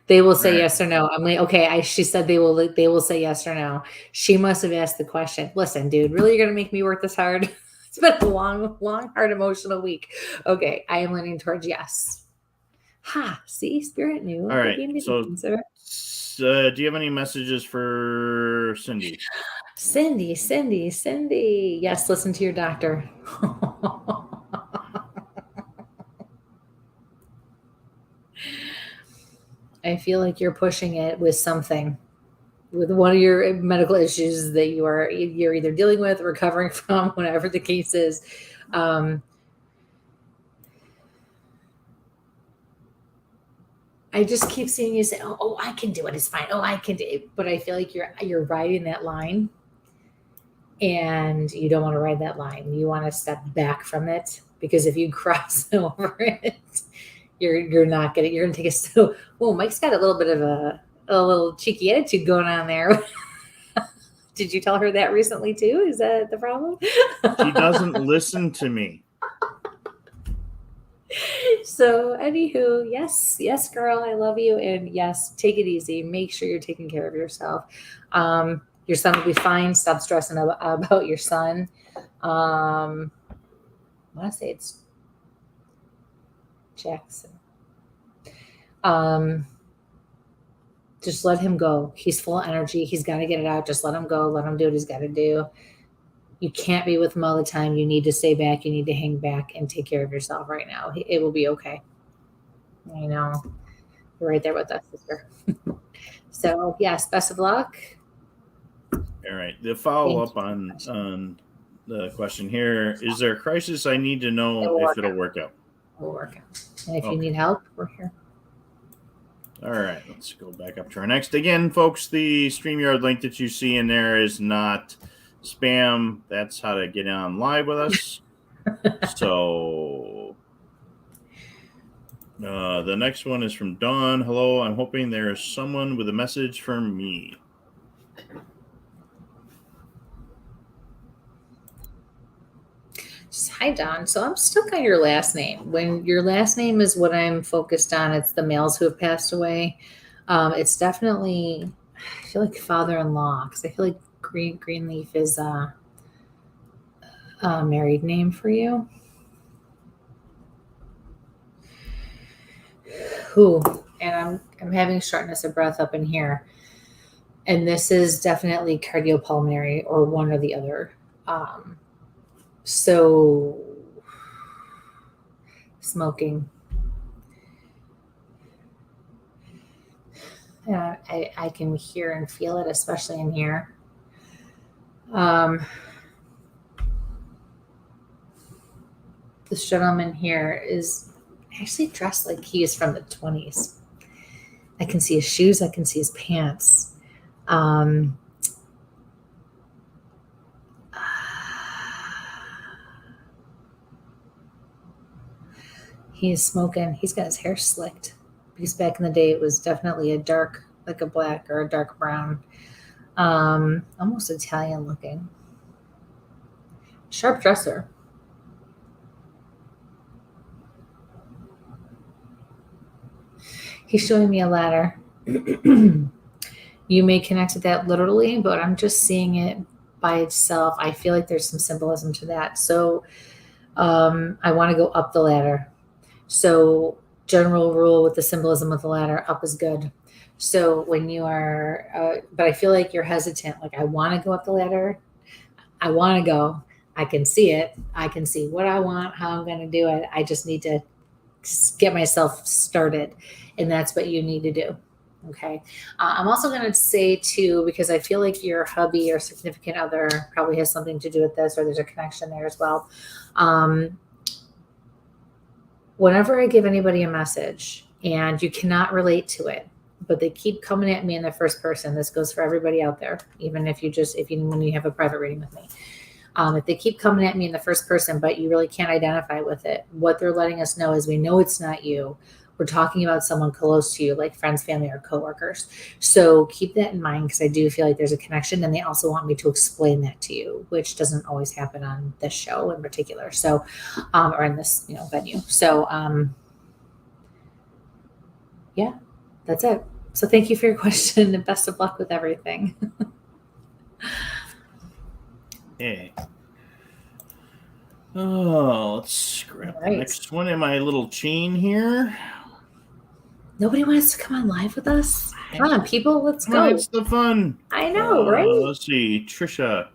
They will say yes or no. I'm like, okay. She said they will say yes or no. She must have asked the question. Listen, dude, really, you're gonna make me work this hard? It's been a long, hard, emotional week. Okay, I am leaning towards yes. Ha! See, Spirit knew. All right. So, do you have any messages for Cindy? Cindy. Yes, listen to your doctor. I feel like you're pushing it with something, with one of your medical issues that you're either dealing with, recovering from, whatever the case is. I just keep seeing you say, "Oh, I can do it. It's fine. Oh, I can do it." But I feel like you're riding that line, and you don't want to ride that line. You want to step back from it, because if you cross over it, you're not gonna. You're gonna take a step. Well, Mike's got a little bit of a little cheeky attitude going on there. Did you tell her that recently too? Is that the problem? She doesn't listen to me. So, anywho, yes, girl, I love you, and yes, take it easy. Make sure you're taking care of yourself. Your son will be fine. Stop stressing about your son. I want to say it's Jackson. Just let him go. He's full of energy. He's got to get it out. Just let him go. Let him do what he's got to do. You can't be with him all the time. You need to stay back. You need to hang back and take care of yourself right now. It will be okay. I know. You're right there with us, sister. So, yes, best of luck. All right. The follow-up on the question here, is there a crisis I need to know if it'll work out? It will work out. And if you need help, we're here. All right. Let's go back up to our next. Again, folks, the StreamYard link that you see in there is not spam. That's how to get on live with us. So the next one is from Dawn. Hello, I'm hoping there is someone with a message for me. Hi, Dawn. So I'm stuck on your last name. When your last name is what I'm focused on, it's the males who have passed away. It's definitely, I feel like father-in-law, because I feel like Greenleaf is a married name for you. And I'm having shortness of breath up in here. And this is definitely cardiopulmonary or one or the other. So smoking. I can hear and feel it, especially in here. this gentleman here is actually dressed like he is from the 20s. I can see his shoes. I can see his pants. He's smoking. He's got his hair slicked. Because back in the day, it was definitely a dark, like a black or a dark brown. Almost Italian looking. Sharp dresser. He's showing me a ladder. You may connect to that literally, but I'm just seeing it by itself. I feel like there's some symbolism to that. So I want to go up the ladder. So general rule with the symbolism of the ladder, up is good. So when you are, but I feel like you're hesitant. Like I want to go up the ladder. I want to go. I can see it. I can see what I want, how I'm going to do it. I just need to get myself started. And that's what you need to do. Okay. I'm also going to say too, because I feel like your hubby or significant other probably has something to do with this, or there's a connection there as well. Whenever I give anybody a message and you cannot relate to it, but they keep coming at me in the first person, this goes for everybody out there, even when you have a private reading with me. If they keep coming at me in the first person, but you really can't identify with it, what they're letting us know is we know it's not you. We're talking about someone close to you, like friends, family, or coworkers. So keep that in mind, because I do feel like there's a connection, and they also want me to explain that to you, which doesn't always happen on this show in particular. So, or in this, venue. So, yeah, that's it. So thank you for your question, and best of luck with everything. Hey. Oh, let's grab the next one in my little chain here. Nobody wants to come on live with us? Come on, people, let's go. It's the fun. I know, right? Let's see, Trisha.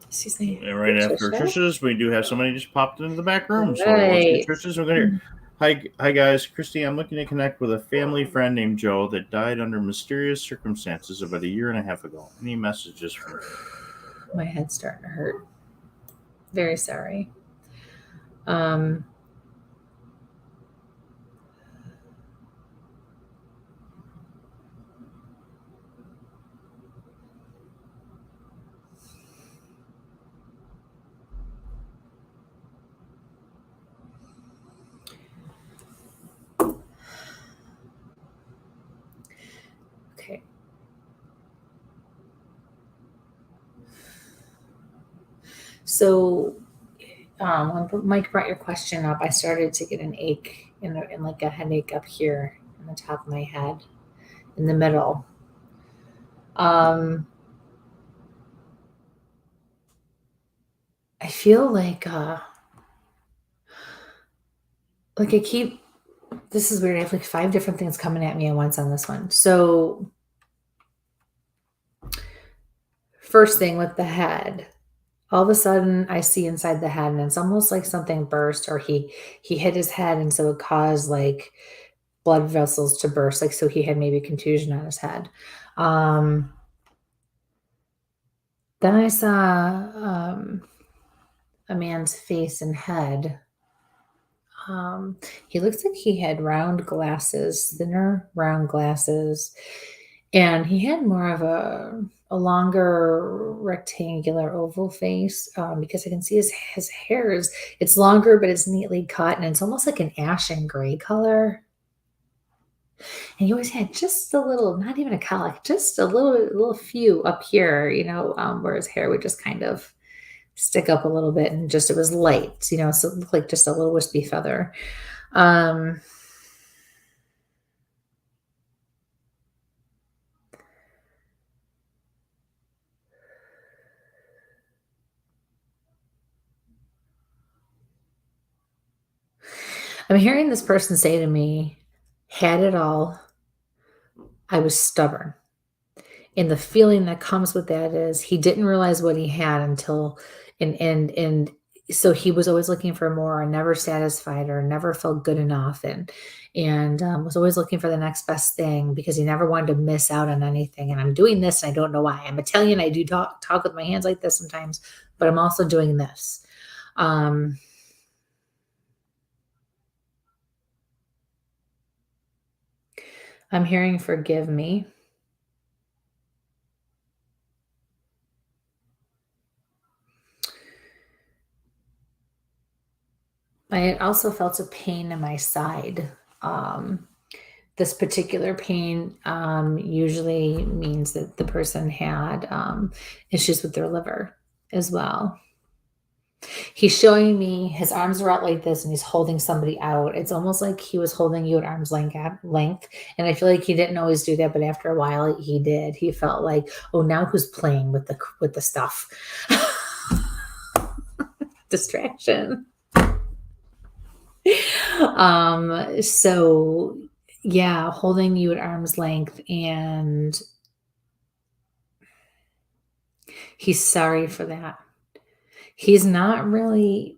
Excuse me. Right after Trisha's, we do have somebody just popped into the back room. Right. So let's get Trisha's. We're gonna hear. Hi guys. Kristie, I'm looking to connect with a family friend named Joe that died under mysterious circumstances about 1.5 years ago. Any messages for her? My head's starting to hurt. Very sorry. Okay. So when Mike brought your question up, I started to get an ache and like a headache up here in the top of my head, in the middle. I feel like this is weird. I have like 5 different things coming at me at once on this one. So first thing with the head, all of a sudden I see inside the head, and it's almost like something burst, or he hit his head, and so it caused like blood vessels to burst, like so he had maybe contusion on his head. Then I saw a man's face and head. He looks like he had round glasses, thinner round glasses, and he had more of a longer rectangular oval face, because I can see his hair it's longer, but it's neatly cut, and it's almost like an ashen gray color. And he always had just a little, not even a colic, just a little few up here, where his hair would just kind of stick up a little bit, and just it was light, so it looked like just a little wispy feather. I'm hearing this person say to me, had it all. I was stubborn. And the feeling that comes with that is he didn't realize what he had until, and so he was always looking for more, and never satisfied, or never felt good enough, and was always looking for the next best thing, because he never wanted to miss out on anything. And I'm doing this, and I don't know why. I'm Italian. I do talk with my hands like this sometimes, but I'm also doing this. I'm hearing forgive me. I also felt a pain in my side. This particular pain usually means that the person had issues with their liver as well. He's showing me his arms are out like this and he's holding somebody out. It's almost like he was holding you at arm's length. And I feel like he didn't always do that, but after a while he did. He felt like, oh, now who's playing with the stuff? Distraction. So yeah, holding you at arm's length, and he's sorry for that. He's not really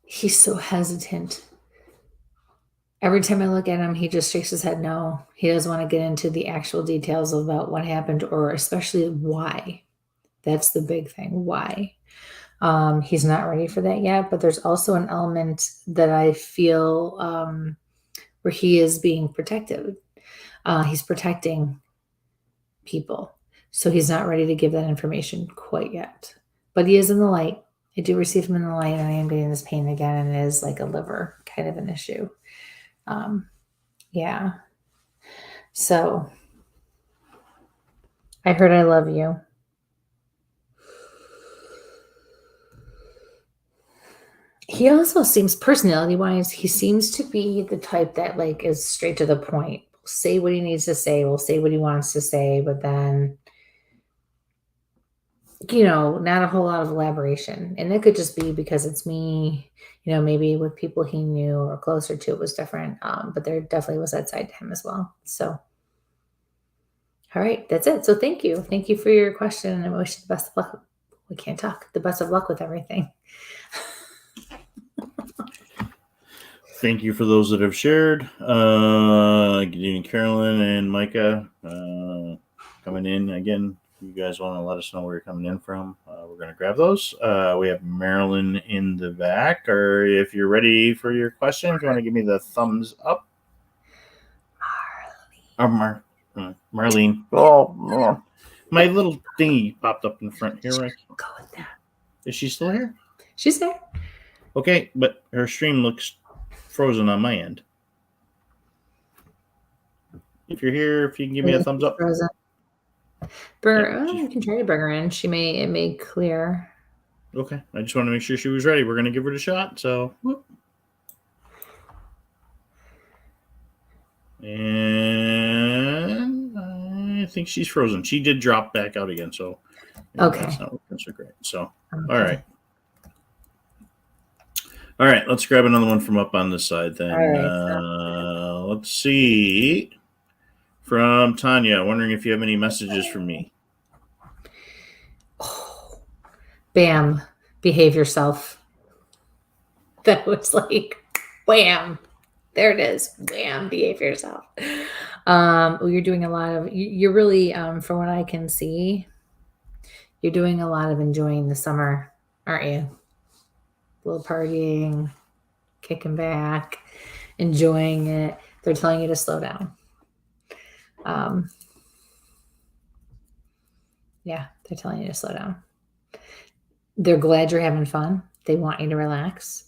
he's so hesitant. Every time I look at him, he just shakes his head no. He doesn't want to get into the actual details about what happened, or especially why. That's the big thing. Why? He's not ready for that yet, but there's also an element that I feel where he is being protective. He's protecting people. So he's not ready to give that information quite yet. But he is in the light. I do receive him in the light, and I am getting this pain again, and it is like a liver kind of an issue. Yeah. So I heard I love you. He also seems, personality-wise, he seems to be the type that like is straight to the point. Say what he needs to say. Will say what he wants to say, but then, not a whole lot of elaboration. And it could just be because it's me, maybe with people he knew or closer to, it was different. But there definitely was that side to him as well. So, all right, that's it. So thank you. Thank you for your question. And I wish you the best of luck. We can't talk. The best of luck with everything. Thank you for those that have shared. Good evening, Carolyn and Micah. Coming in again. If you guys want to let us know where you're coming in from, we're going to grab those. We have Marilyn in the back. Or if you're ready for your question, if you want to give me the thumbs up. Marlene. Oh, man. My little thingy popped up in front here. Right? Go with that. Is she still here? She's there. Okay, but her stream looks frozen on my end. If you're here, if you can give me a thumbs up. Frozen. You can try to bring her in. It may clear. Okay, I just want to make sure she was ready. We're going to give her a shot. So, whoop. And I think she's frozen. She did drop back out again. So, okay, that's not working so great. So, okay. All right. Let's grab another one from up on this side then. Right, let's see. From Tanya, wondering if you have any messages for me. Oh, bam, behave yourself. That was like, wham, there it is. Wham, behave yourself. You're doing a lot of, you're really, from what I can see, you're doing a lot of enjoying the summer, aren't you? A little partying, kicking back, enjoying it. They're telling you to slow down. Yeah, they're telling you to slow down. They're glad you're having fun. They want you to relax.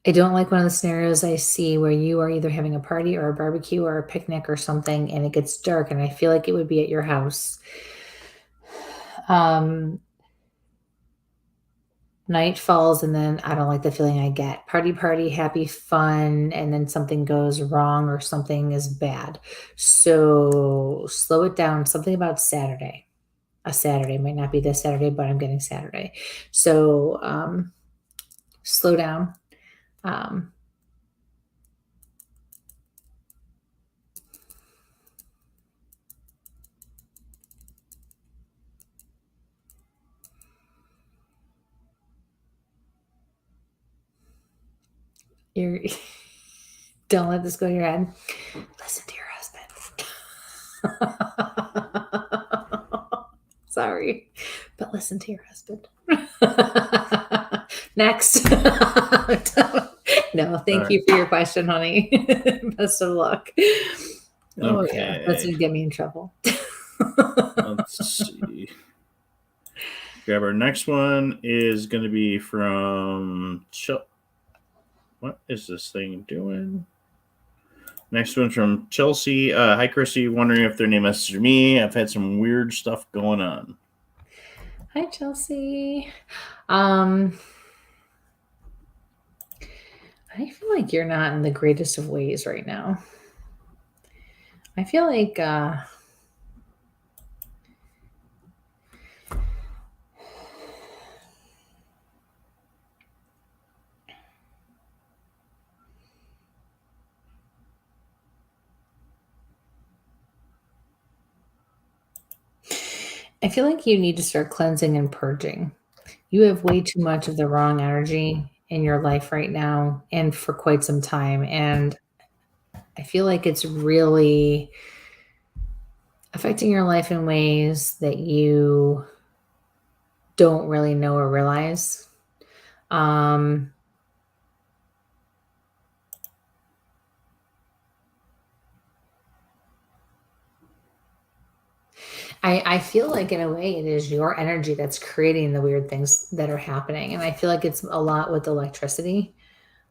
I don't like one of the scenarios I see where you are either having a party or a barbecue or a picnic or something, and it gets dark, and I feel like it would be at your house. Night falls, and then I don't like the feeling I get. Party, happy, fun, and then something goes wrong or something is bad. So slow it down. Something about Saturday. A Saturday might not be this Saturday, but I'm getting Saturday. So slow down. You're don't let this go to your head. Listen to your husband. Sorry, but listen to your husband. Next. No, thank you for your question, honey. Best of luck. Oh yeah, that's gonna get me in trouble. Let's see. Grab our next one is going to be from what is this thing doing? Next one's from Chelsea. Hi, Kristie. Wondering if their name messaged me. I've had some weird stuff going on. Hi, Chelsea. I feel like you're not in the greatest of ways right now. I feel like you need to start cleansing and purging. You have way too much of the wrong energy in your life right now and for quite some time. And I feel like it's really affecting your life in ways that you don't really know or realize. I feel like in a way it is your energy that's creating the weird things that are happening. And I feel like it's a lot with electricity,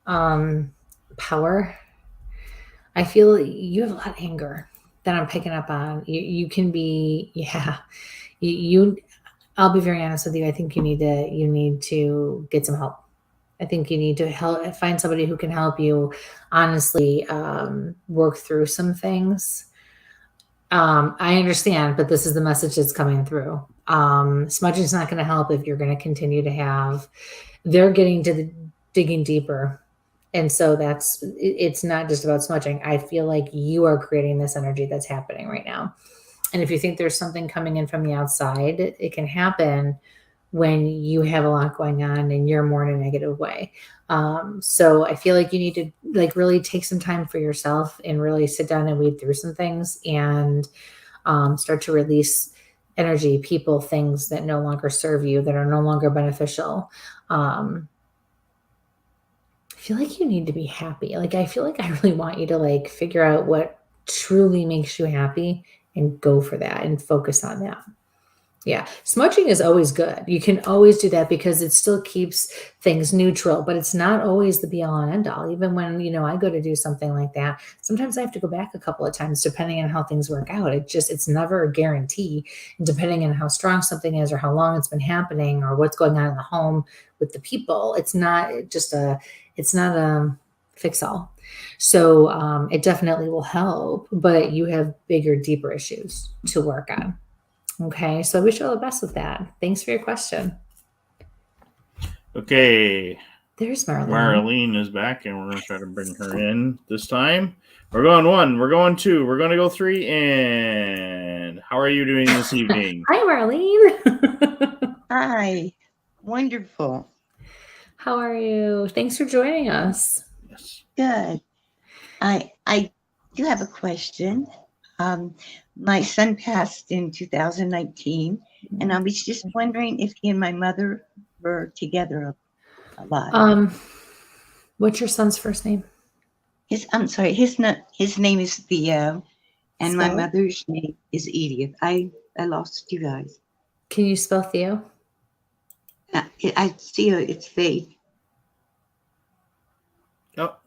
power. I feel you have a lot of anger that I'm picking up on. You can be, I'll be very honest with you. I think you need to get some help. I think you need to find somebody who can help you honestly work through some things. I understand, but this is the message that's coming through. Smudging is not going to help if you're going to continue to they're getting to digging deeper. And so it's not just about smudging. I feel like you are creating this energy that's happening right now. And if you think there's something coming in from the outside, it can happen when you have a lot going on and you're more in a negative way. So I feel like you need to really take some time for yourself and really sit down and weed through some things and start to release energy, people, things that no longer serve you, that are no longer beneficial. I feel like you need to be happy. I feel like I really want you to figure out what truly makes you happy and go for that and focus on that. Yeah. Smudging is always good. You can always do that because it still keeps things neutral, but it's not always the be all and end all. Even when, I go to do something like that, sometimes I have to go back a couple of times depending on how things work out. It's never a guarantee. Depending on how strong something is or how long it's been happening or what's going on in the home with the people, it's not a fix all. So it definitely will help, but you have bigger, deeper issues to work on. Okay, so I wish you all the best with that. Thanks for your question. Okay. There's Marlene. Marlene is back, and we're going to try to bring her in this time. We're going 1. We're going 2. We're going to go 3. And how are you doing this evening? Hi, Marlene. Hi. Wonderful. How are you? Thanks for joining us. Yes. Good. I do have a question. My son passed in 2019, and I was just wondering if he and my mother were together a lot. What's your son's first name? His name is Theo, and my mother's name is Edith. I lost you guys. Can you spell Theo? I see it's Faith. Oh.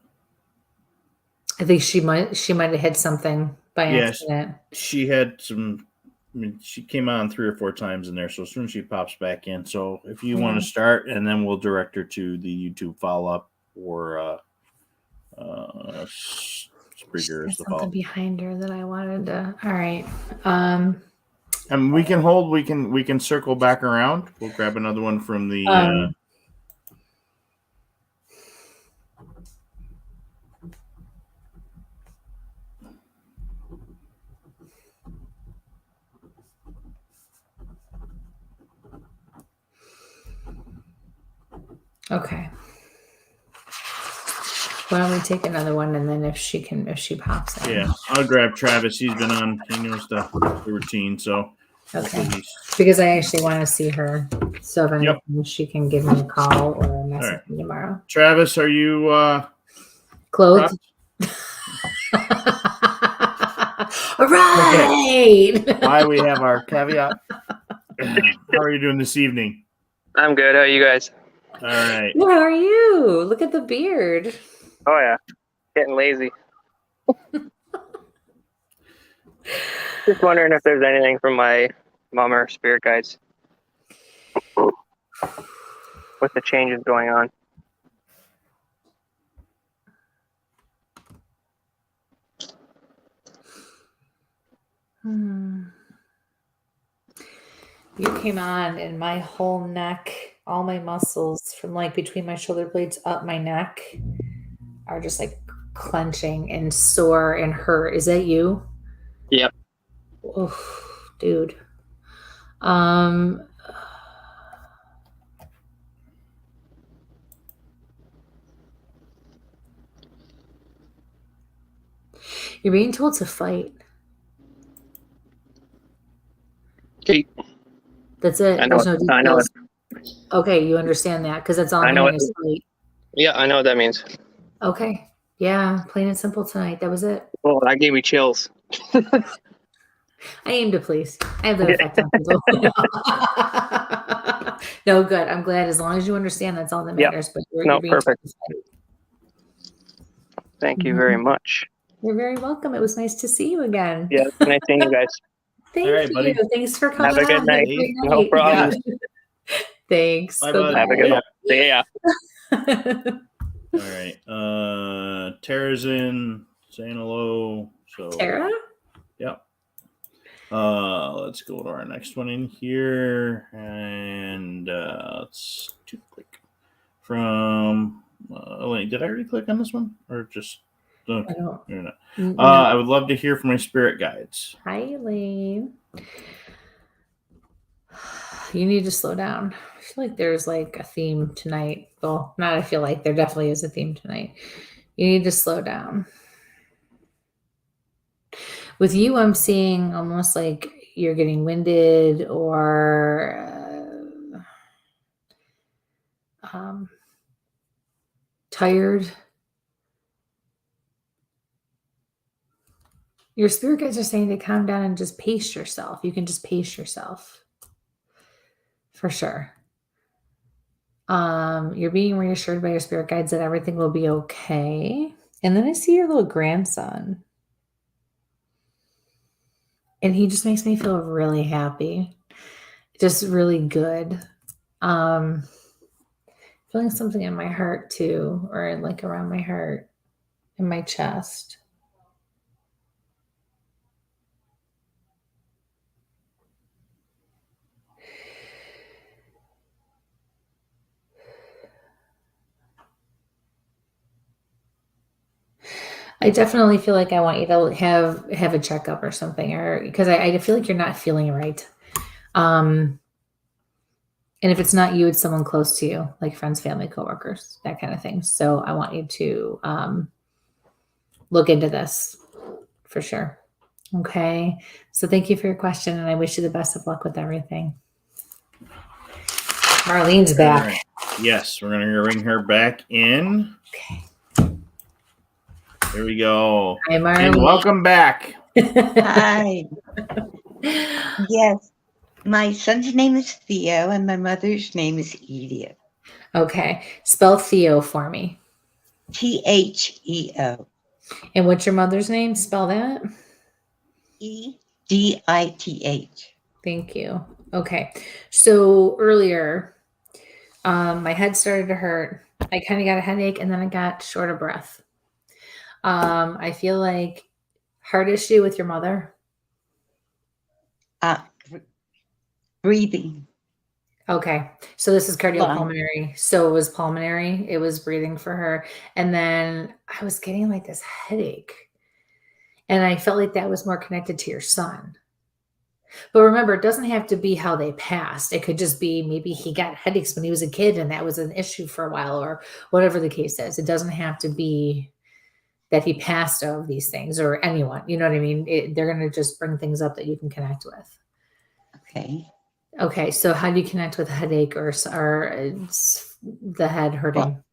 I think she might have hit something by accident. She had some. She came on 3 or 4 times in there, so as soon as she pops back in. So if you want to start, and then we'll direct her to the YouTube follow-up or Spreaker is the follow-up. Something behind her that I wanted to. All right. And we can hold. We can circle back around. We'll grab another one from the. Okay. Why don't we take another one, and then if she pops in. Yeah, I'll grab Travis. He's been on. He knows the routine. So okay. Because I actually want to see her. So if anything, she can give me a call or a message tomorrow. Travis, are you clothed? All right. Okay. Why we have our caveat. How are you doing this evening? I'm good. How are you guys? All right. Yeah, how are you? Look at the beard. Oh yeah, getting lazy. Just wondering if there's anything from my mom or spirit guides with the changes going on. You came on and my whole neck, all my muscles from like between my shoulder blades up my neck are just like clenching and sore and hurt. Is that you? Yep. Oh, dude. You're being told to fight. Okay. That's it. I know. There's no details. I know it. Okay, you understand that because that's all I'm hearing is fight. Yeah, I know what that means. Okay. Yeah, plain and simple tonight. That was it. Well, that gave me chills. I aim to please. I have that effect on people. No, good. I'm glad. As long as you understand, that's all that matters. But you're perfect. Thank you very much. You're very welcome. It was nice to see you again. Yeah, nice seeing you guys. Thank you. Buddy. Thanks for coming. Have a good night. No problem. Thanks. Bye, bud. Have a good one. See ya. All right. Tara's in saying hello. So Tara? Yep. Let's go to our next one in here. And let's click from Elaine. Did I already click on this one? Or just I don't. No. I would love to hear from my spirit guides. Hi, Elaine. You need to slow down. I feel like there's like a theme tonight. Well, not I feel like there definitely is a theme tonight. You need to slow down. With you, I'm seeing almost like you're getting winded or tired. Your spirit guides are saying to calm down and just pace yourself. You can just pace yourself. For sure. You're being reassured by your spirit guides that everything will be okay. And then I see your little grandson. And he just makes me feel really happy. Just really good. Feeling something in my heart too, or like around my heart, in my chest. I definitely feel like I want you to have a checkup or something, or because I feel like you're not feeling right. And if it's not you, it's someone close to you, like friends, family, coworkers, that kind of thing. So I want you to look into this for sure. Okay. So thank you for your question, and I wish you the best of luck with everything. Marlene's back. Right. Yes, we're going to bring her back in. Okay. There we go. Hi, Marlene. And welcome back. Hi. Yes. My son's name is Theo, and my mother's name is Edith. Okay. Spell Theo for me. Theo. And what's your mother's name? Spell that. Edith. Thank you. Okay. So earlier, my head started to hurt. I kind of got a headache, and then I got short of breath. I feel like heart issue with your mother. Breathing. Okay. So this is cardiopulmonary. So it was pulmonary. It was breathing for her. And then I was getting like this headache. And I felt like that was more connected to your son. But remember, it doesn't have to be how they passed. It could just be maybe he got headaches when he was a kid and that was an issue for a while, or whatever the case is. It doesn't have to be that he passed of these things or anyone. You know what I mean? They're going to just bring things up that you can connect with. Okay. Okay. So how do you connect with a headache or the head hurting?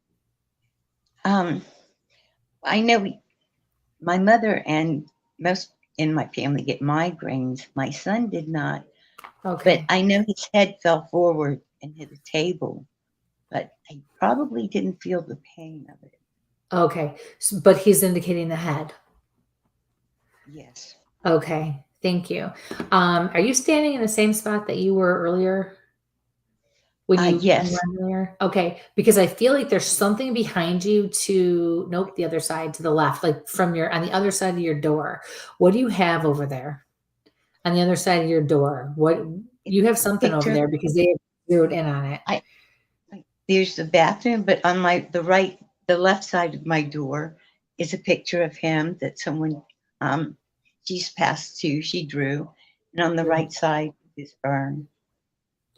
I know my mother and most in my family get migraines. My son did not. Okay. But I know his head fell forward and hit the table, but I probably didn't feel the pain of it. Okay. So, but he's indicating the head. Yes. Okay. Thank you. Are you standing in the same spot that you were earlier? Yes. Earlier? Okay. Because I feel like there's something behind you the other side, to the left, like on the other side of your door. What do you have over there on the other side of your door? You have something over there because they zeroed in on it. There's the bathroom, but on the left side of my door is a picture of him that someone, she's passed too, she drew. And on the right side is Vern.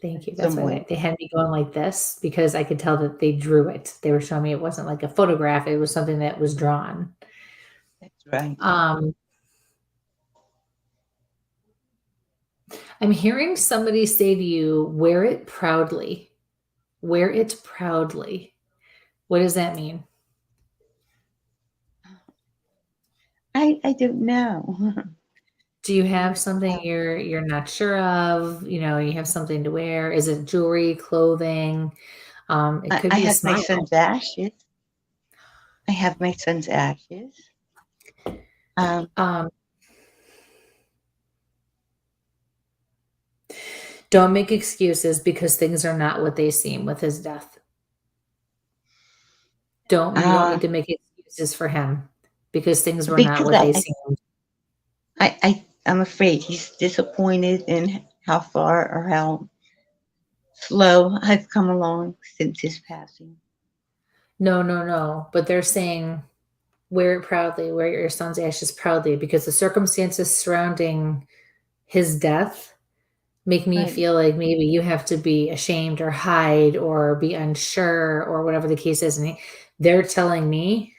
Thank you. That's why they had me going like this, because I could tell that they drew it. They were showing me it wasn't like a photograph. It was something that was drawn. That's right. I'm hearing somebody say to you, wear it proudly. Wear it proudly. What does that mean? I don't know. Do you have something you're not sure of? You have something to wear. Is it jewelry, clothing? It could be a smile. My son's ashes. I have my son's ashes. Don't make excuses because things are not what they seem with his death. You don't need to make excuses for him because things were not what they seemed. I'm afraid he's disappointed in how far or how slow I've come along since his passing. No. But they're saying, wear it proudly, wear your son's ashes proudly, because the circumstances surrounding his death make me feel like maybe you have to be ashamed or hide or be unsure or whatever the case is. And they're telling me,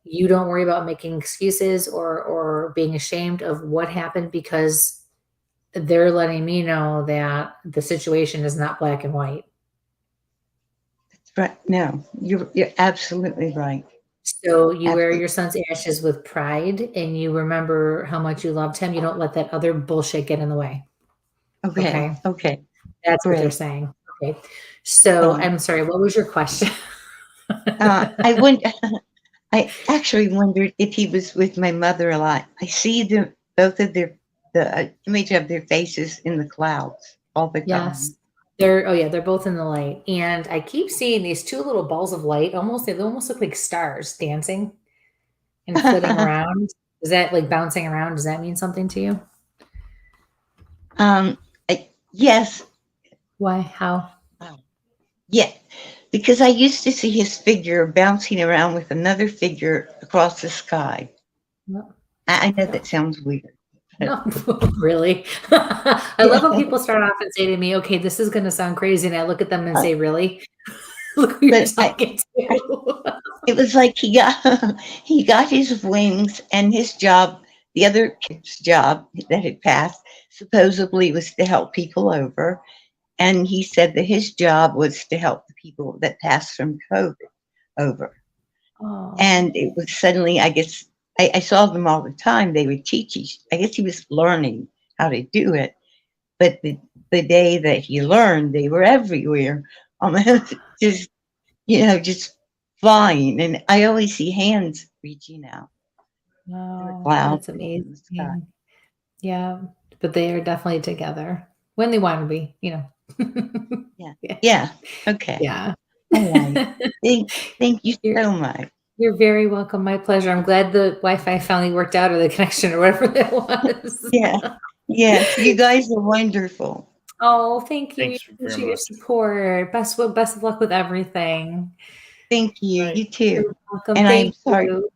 you don't worry about making excuses or being ashamed of what happened, because they're letting me know that the situation is not black and white. That's right. No, you're absolutely right. So you wear your son's ashes with pride and you remember how much you loved him. You don't let that other bullshit get in the way. Okay. That's what they're saying. Okay. So I'm sorry, what was your question? I actually wondered if he was with my mother a lot. I see both of the image of their faces in the clouds all the time. Yes. They're both in the light. And I keep seeing these two little balls of light. They almost look like stars dancing and flitting around. Is that like bouncing around? Does that mean something to you? Yes. Why? How? Yeah, because I used to see his figure bouncing around with another figure across the sky. No. I know that sounds weird. No, really. I love when people start off and say to me, okay, this is going to sound crazy. And I look at them and say, really? Look who you're talking to. It was like he got his wings, and his job, the other kid's job that had passed, supposedly was to help people over. And he said that his job was to help the people that passed from COVID over. Oh. And it was suddenly, I guess, I saw them all the time. They would teach. I guess he was learning how to do it. But the day that he learned, they were everywhere. Almost just flying. And I always see hands reaching out. Wow, that's amazing. Yeah, but they are definitely together when they want to be, Yeah. Okay. Yeah. Right. Thank you so much. You're very welcome. My pleasure. I'm glad the Wi-Fi finally worked out, or the connection, or whatever that was. Yeah. You guys are wonderful. Oh, thank you. Thanks very Appreciate your much. support. Best of luck with everything. Thank you. Right. You too. You're welcome. And Thank you.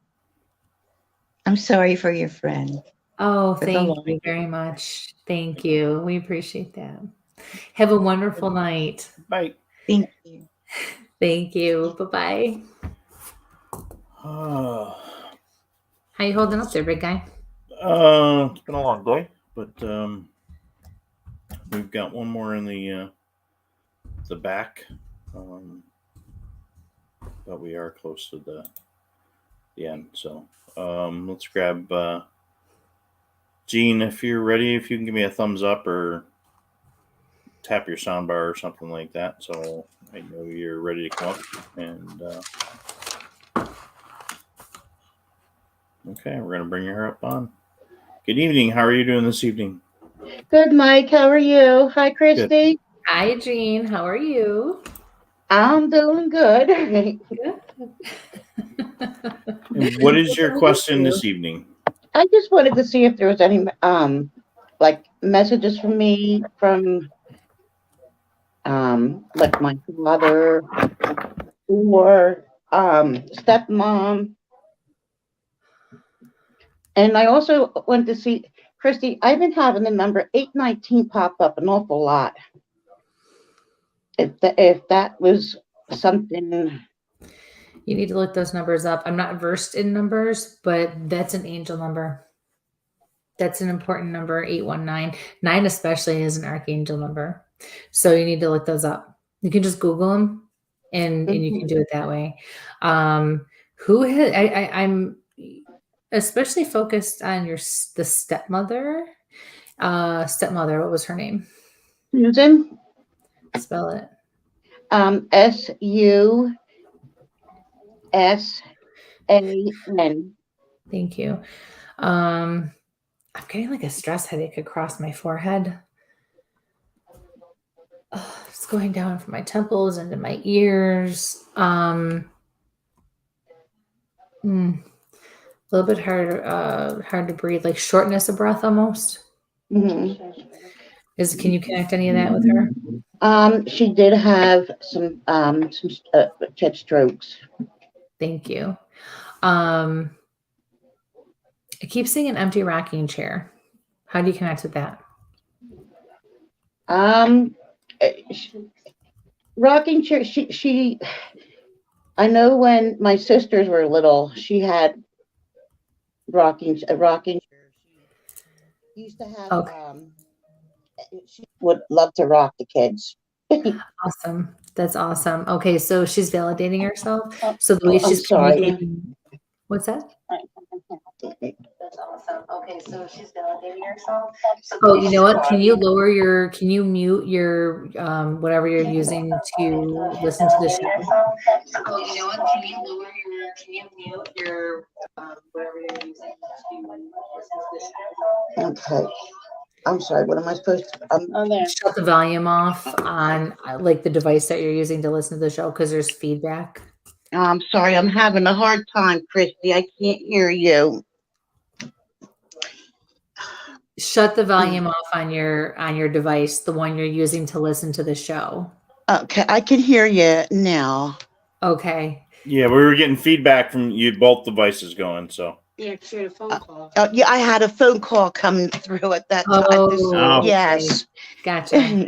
I'm sorry for your friend. Oh, That's a thank lot. you very much. Thank you. We appreciate that. Have a wonderful night. Bye. Thank you. Thank you. Bye-bye. How you holding up there, big guy? It's been a long day, but we've got one more in the back, but we are close to the end. So let's grab Gene, if you're ready. If you can give me a thumbs up or tap your soundbar or something like that, so I know you're ready to come up. And okay, we're gonna bring her up on. Good evening. How are you doing this evening? Good, Mike. How are you? Hi, Kristie. Good. Hi, Jean. How are you? I'm doing good. Good. And what is your question this evening? I just wanted to see if there was any like messages from me from like my mother or stepmom. And I also wanted to see, Kristie, I've been having the number 819 pop up an awful lot. If that was something. You need to look those numbers up. I'm not versed in numbers, but that's an angel number. That's an important number, 819. 9 especially is an archangel number. So you need to look those up. You can just Google them and you can do it that way. I'm especially focused on the stepmother. Stepmother, what was her name? Susan. Spell it. SUSAN. Thank you. I'm getting like a stress headache across my forehead. It's going down from my temples into my ears. A little bit hard to breathe, like shortness of breath almost. Mm-hmm. Can you connect any of that with her? She did have some strokes. Thank you. I keep seeing an empty rocking chair. How do you connect with that? Rocking chair. She. I know when my sisters were little, she had a rocking chair. She used to have. Okay. She would love to rock the kids. Awesome. That's awesome. Okay, so she's validating herself. So the way she's sorry. communicating. What's that? That's awesome. Okay, so she's validating herself. Oh, you know what? Can you mute your whatever you're using to listen to the show? Oh, you know what? Can you mute your whatever you're using to listen to the show? Okay. I'm sorry. What am I supposed to? Shut the volume off on like the device that you're using to listen to the show because there's feedback. I'm sorry. I'm having a hard time, Kristie. I can't hear you. Shut the volume off on your device, the one you're using to listen to the show. Okay, I can hear you now. Okay. Yeah, we were getting feedback from you, both devices going. So Yeah, she had a phone call. Yeah, I had a phone call coming through at that time. Oh, yes. Gotcha.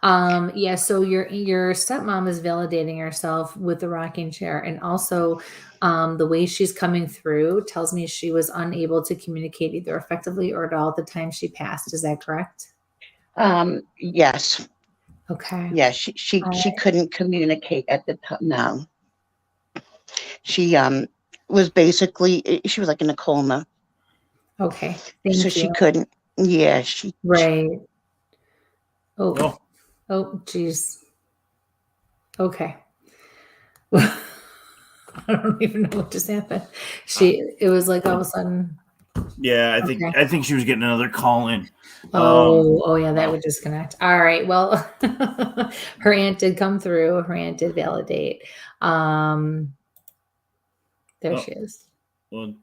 Yeah, so your stepmom is validating herself with the rocking chair, and also the way she's coming through tells me she was unable to communicate either effectively or at all at the time she passed. Is that correct? Yes. Okay. Yeah, she couldn't communicate at the time. No. She was basically, she was like in a coma. Okay. Thank you. She couldn't. Yeah, right. Oh, geez. Okay. I don't even know what just happened. It was like all of a sudden. Yeah, I think she was getting another call in. Oh yeah, that would disconnect. All right. Well, her aunt did come through. Her aunt did validate. There she is. Well,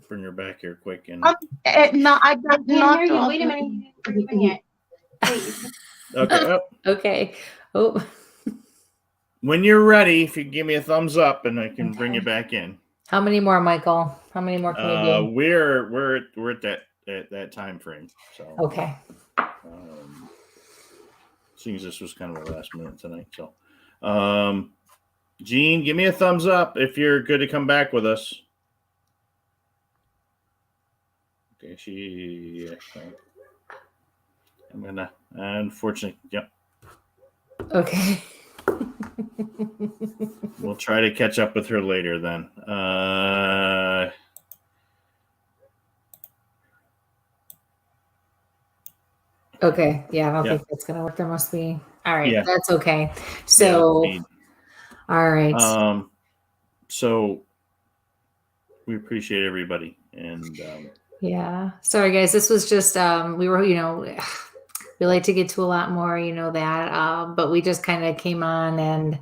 bring her back here quick and. No, I don't hear you. Wait a minute. Okay. Okay. Oh. When you're ready, if you give me a thumbs up, and I can bring you back in. How many more, Michael? How many more can we do? We're at that time frame. So Okay. Seems this was kind of a last minute tonight. So, Gene, give me a thumbs up if you're good to come back with us. Okay, I'm gonna, unfortunately, yep. Okay. We'll try to catch up with her later then. Okay. Yeah, I don't think that's gonna work. There must be. All right. Yeah. That's okay. So, all right. So we appreciate everybody, and yeah. Sorry, guys. This was just we were, we like to get to a lot more, that, but we just kind of came on and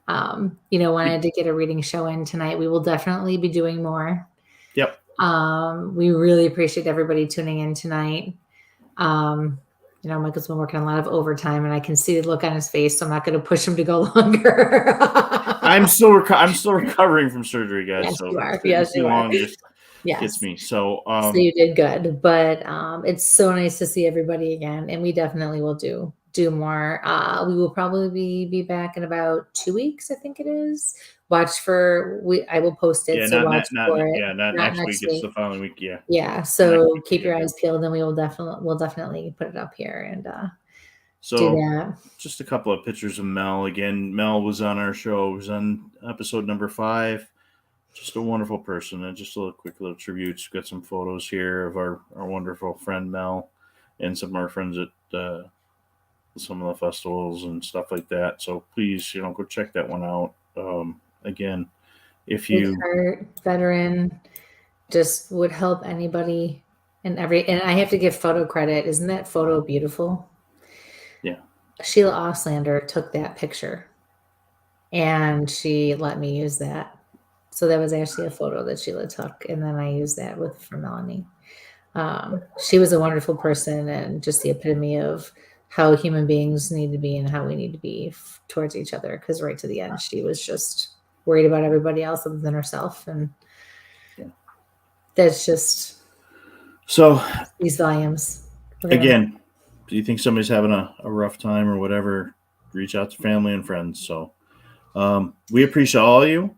wanted to get a reading show in tonight. We will definitely be doing more. Yep. We really appreciate everybody tuning in tonight. Michael's been working a lot of overtime, and I can see the look on his face, so I'm not going to push him to go longer. I'm still recovering from surgery, guys. Yes, so you are. Yes, too you long are. just gets me. So you did good, but it's so nice to see everybody again, and we definitely will do more. We will probably be back in about 2 weeks, I think it is. Watch for I will post it. Yeah, watch for it. Yeah, not next week. It's the following week. Yeah. Yeah. So keep your eyes peeled, and we'll definitely put it up here and so do that. Just a couple of pictures of Mel. Again, Mel was on our show. It was on episode number 5. Just a wonderful person. And just a quick little tributes. Got some photos here of our wonderful friend Mel and some of our friends at some of the festivals and stuff like that. So please, go check that one out. Again, if you veteran, just would help anybody and I have to give photo credit. Isn't that photo beautiful? Yeah. Sheila Auslander took that picture and she let me use that. So that was actually a photo that Sheila took. And then I used that for Melanie. She was a wonderful person and just the epitome of how human beings need to be and how we need to be towards each other. Because right to the end, she was just worried about everybody else other than herself. And that's just these volumes. Again, do you think somebody's having a rough time or whatever, reach out to family and friends. So we appreciate all of you.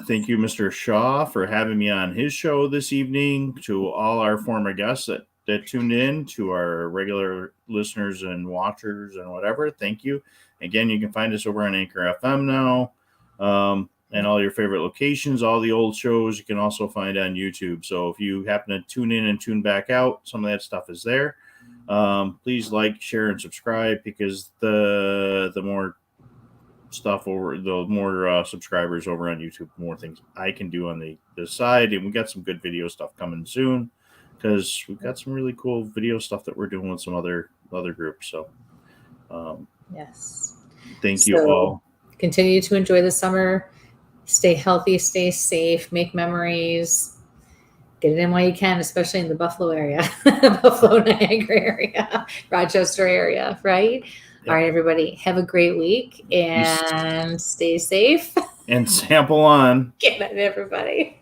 Thank you, Mr. Shaw, for having me on his show this evening. To all our former guests that tuned in, to our regular listeners and watchers and whatever, thank you. Again, you can find us over on Anchor FM now, and all your favorite locations, all the old shows you can also find on YouTube. So if you happen to tune in and tune back out, some of that stuff is there. Please like, share, and subscribe, because the more stuff the more subscribers over on YouTube, the more things I can do on the side. And we got some good video stuff coming soon, because we've got some really cool video stuff that we're doing with some other groups. So yes, thank you all. Continue to enjoy the summer. Stay healthy, stay safe, make memories, get it in while you can, especially in the Buffalo area, Buffalo, Niagara area, Rochester area, right? Yep. All right, everybody, have a great week and stay safe. And sample on. Good night, everybody.